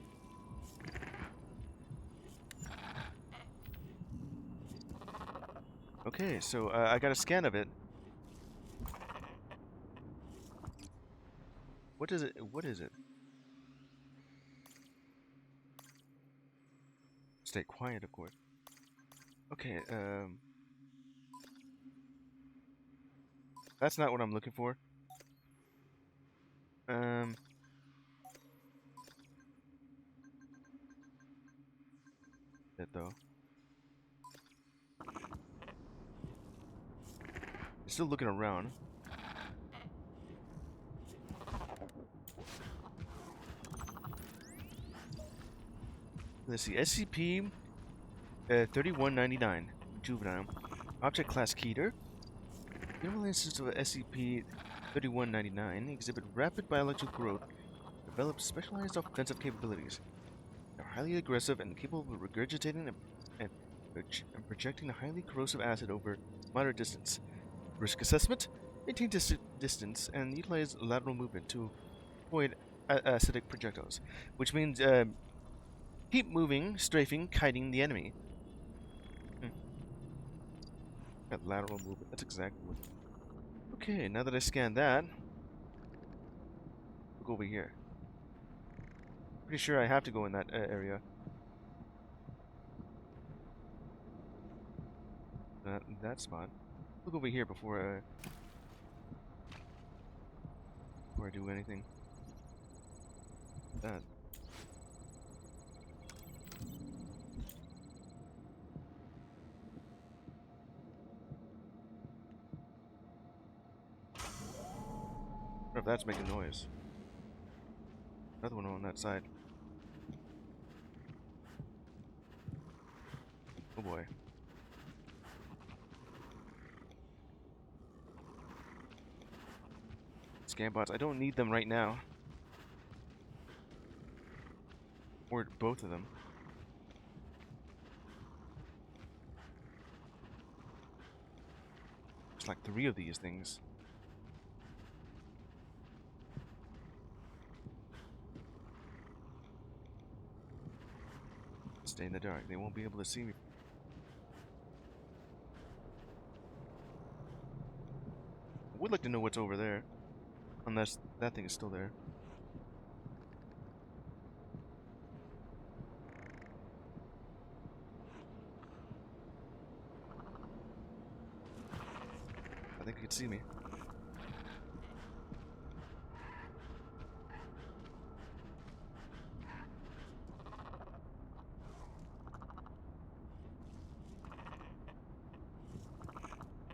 Okay, so I got a scan of it. What is it? What is it? Stay quiet, of course. Okay, that's not what I'm looking for. It though. Still looking around. Let's see, SCP 3199, juvenile. Object class Keter. General instance of SCP 3199 exhibit rapid biological growth, develop specialized offensive capabilities. They're highly aggressive and capable of regurgitating and I'm projecting a highly corrosive acid over moderate distance. Risk assessment: maintain distance and utilize lateral movement to avoid acidic projectiles, which means keep moving, strafing, kiting the enemy. Got lateral movement. That's exactly what. Okay, now that I scanned that, we'll go over here. Pretty sure I have to go in that area. That spot. Look over here before I do anything. That. I wonder if that's making noise. Another one on that side. Oh boy. Scan bots. I don't need them right now. Or both of them. There's like 3 of these things. Stay in the dark. They won't be able to see me. I would like to know what's over there. Unless that thing is still there. I think he could see me.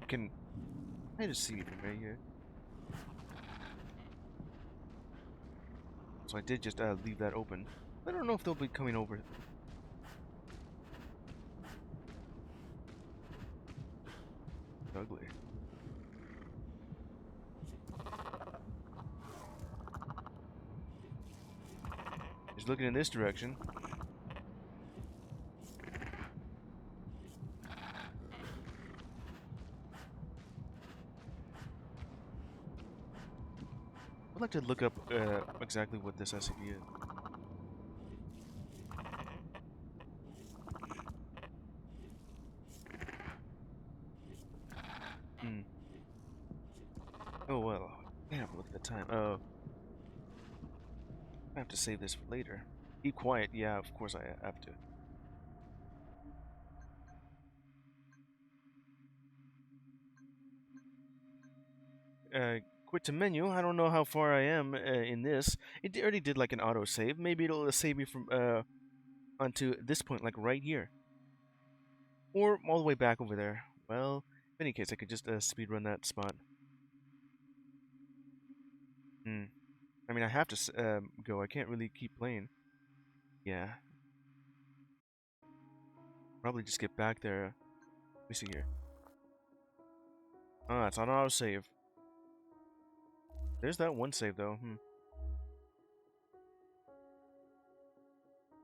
Can I just see me from right here? So I did just leave that open. I don't know if they'll be coming over. Ugly. He's looking in this direction. I'd like to look up exactly what this SCP is. Oh well, damn, look at the time. Oh, I have to save this for later. Keep quiet. Yeah, of course I have to. Quit to menu. I don't know how far I am in this. It already did like an auto save. Maybe it'll save me from onto this point, like right here, or all the way back over there. Well, in any case, I could just speedrun that spot. I mean, I have to go. I can't really keep playing. Yeah. Probably just get back there. Let me see here. Ah, it's on auto save. There's that one save though.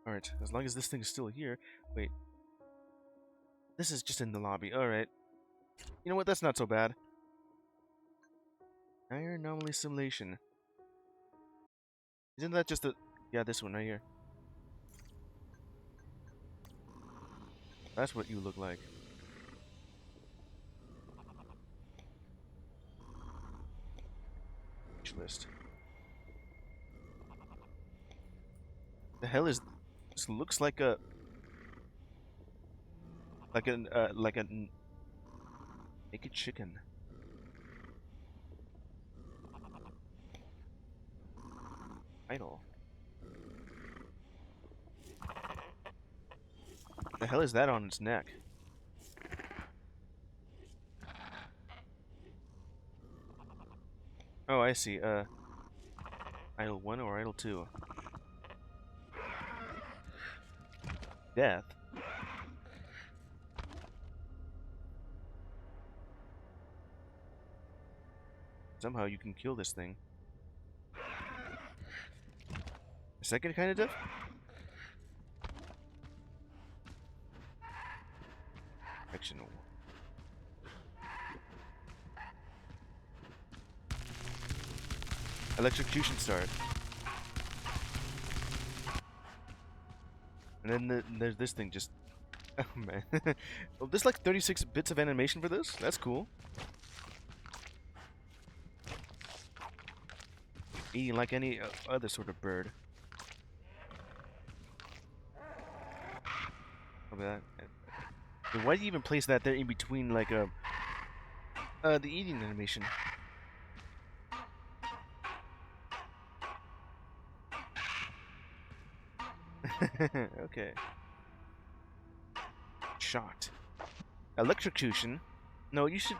Alright, as long as this thing is still here. Wait. This is just in the lobby. Alright. You know what? That's not so bad. Iron anomaly simulation. Isn't that just a... Yeah, this one right here. That's what you look like. List. The hell is... This looks like a... like a naked chicken. Idol. The hell is that on its neck? Oh, I see. Idol 1 or Idol 2? Death? Somehow you can kill this thing. A second kind of death? Sectional. Electrocution start. And then there's this thing just... Oh man. Well, there's like 36 bits of animation for this? That's cool. Eating like any other sort of bird. Why do you even place that there in between like the eating animation? Okay. Shocked. Electrocution? No, you should...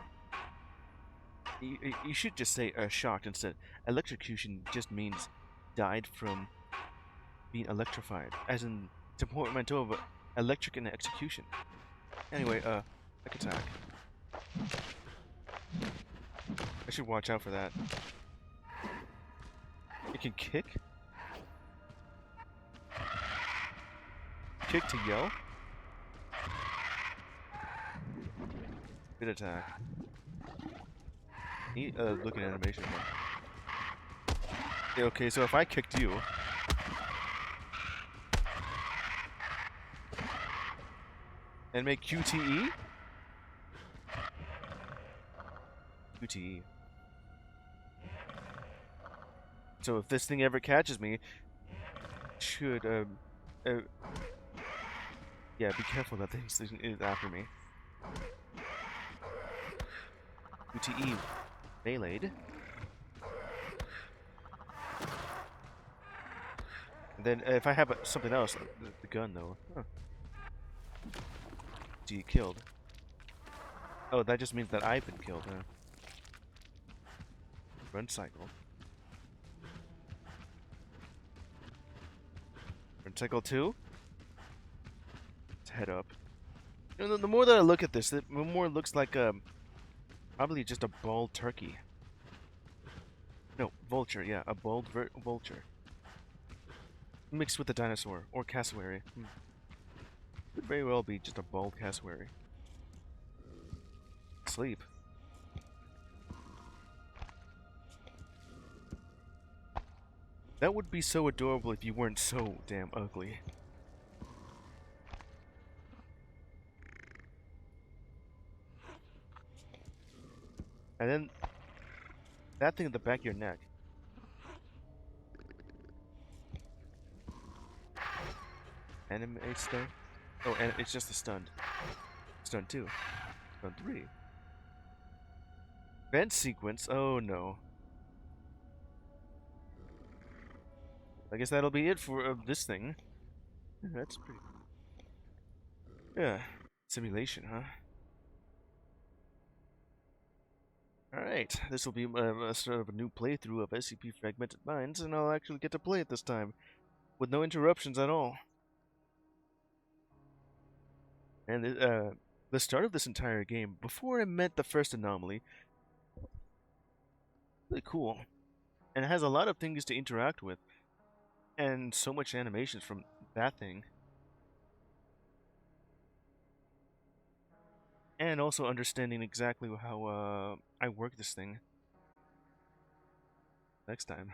You should just say shocked instead. Electrocution just means died from being electrified. As in, it's a portmanteau of electric and execution. Anyway, quick attack. I should watch out for that. It can kick? Kick to yell? Good attack. Neat looking animation though. Yeah, okay, so if I kicked you... and make QTE? QTE. So if this thing ever catches me, should, yeah, be careful that this thing is after me. QTE meleeed. And then if I have something else, the gun though. Huh. QTE killed. Oh, that just means that I've been killed, huh? Run cycle. Run cycle 2? Let's head up. You know, the more that I look at this, the more it looks like probably just a bald turkey. No, vulture, yeah, a bald vulture. Mixed with a dinosaur, or cassowary. Could very well be just a bald cassowary. Sleep. That would be so adorable if you weren't so damn ugly. And then that thing at the back of your neck. Animate stun? Oh, and it's just a stunned. Stun 2. Stun 3. Vent sequence? Oh no. I guess that'll be it for this thing. That's pretty... Yeah. Simulation, huh? Alright, this will be a sort of a new playthrough of SCP Fragmented Minds, and I'll actually get to play it this time, with no interruptions at all. And the start of this entire game, before I met the first anomaly, really cool. And it has a lot of things to interact with, and so much animations from that thing. And also understanding exactly how I work this thing next time.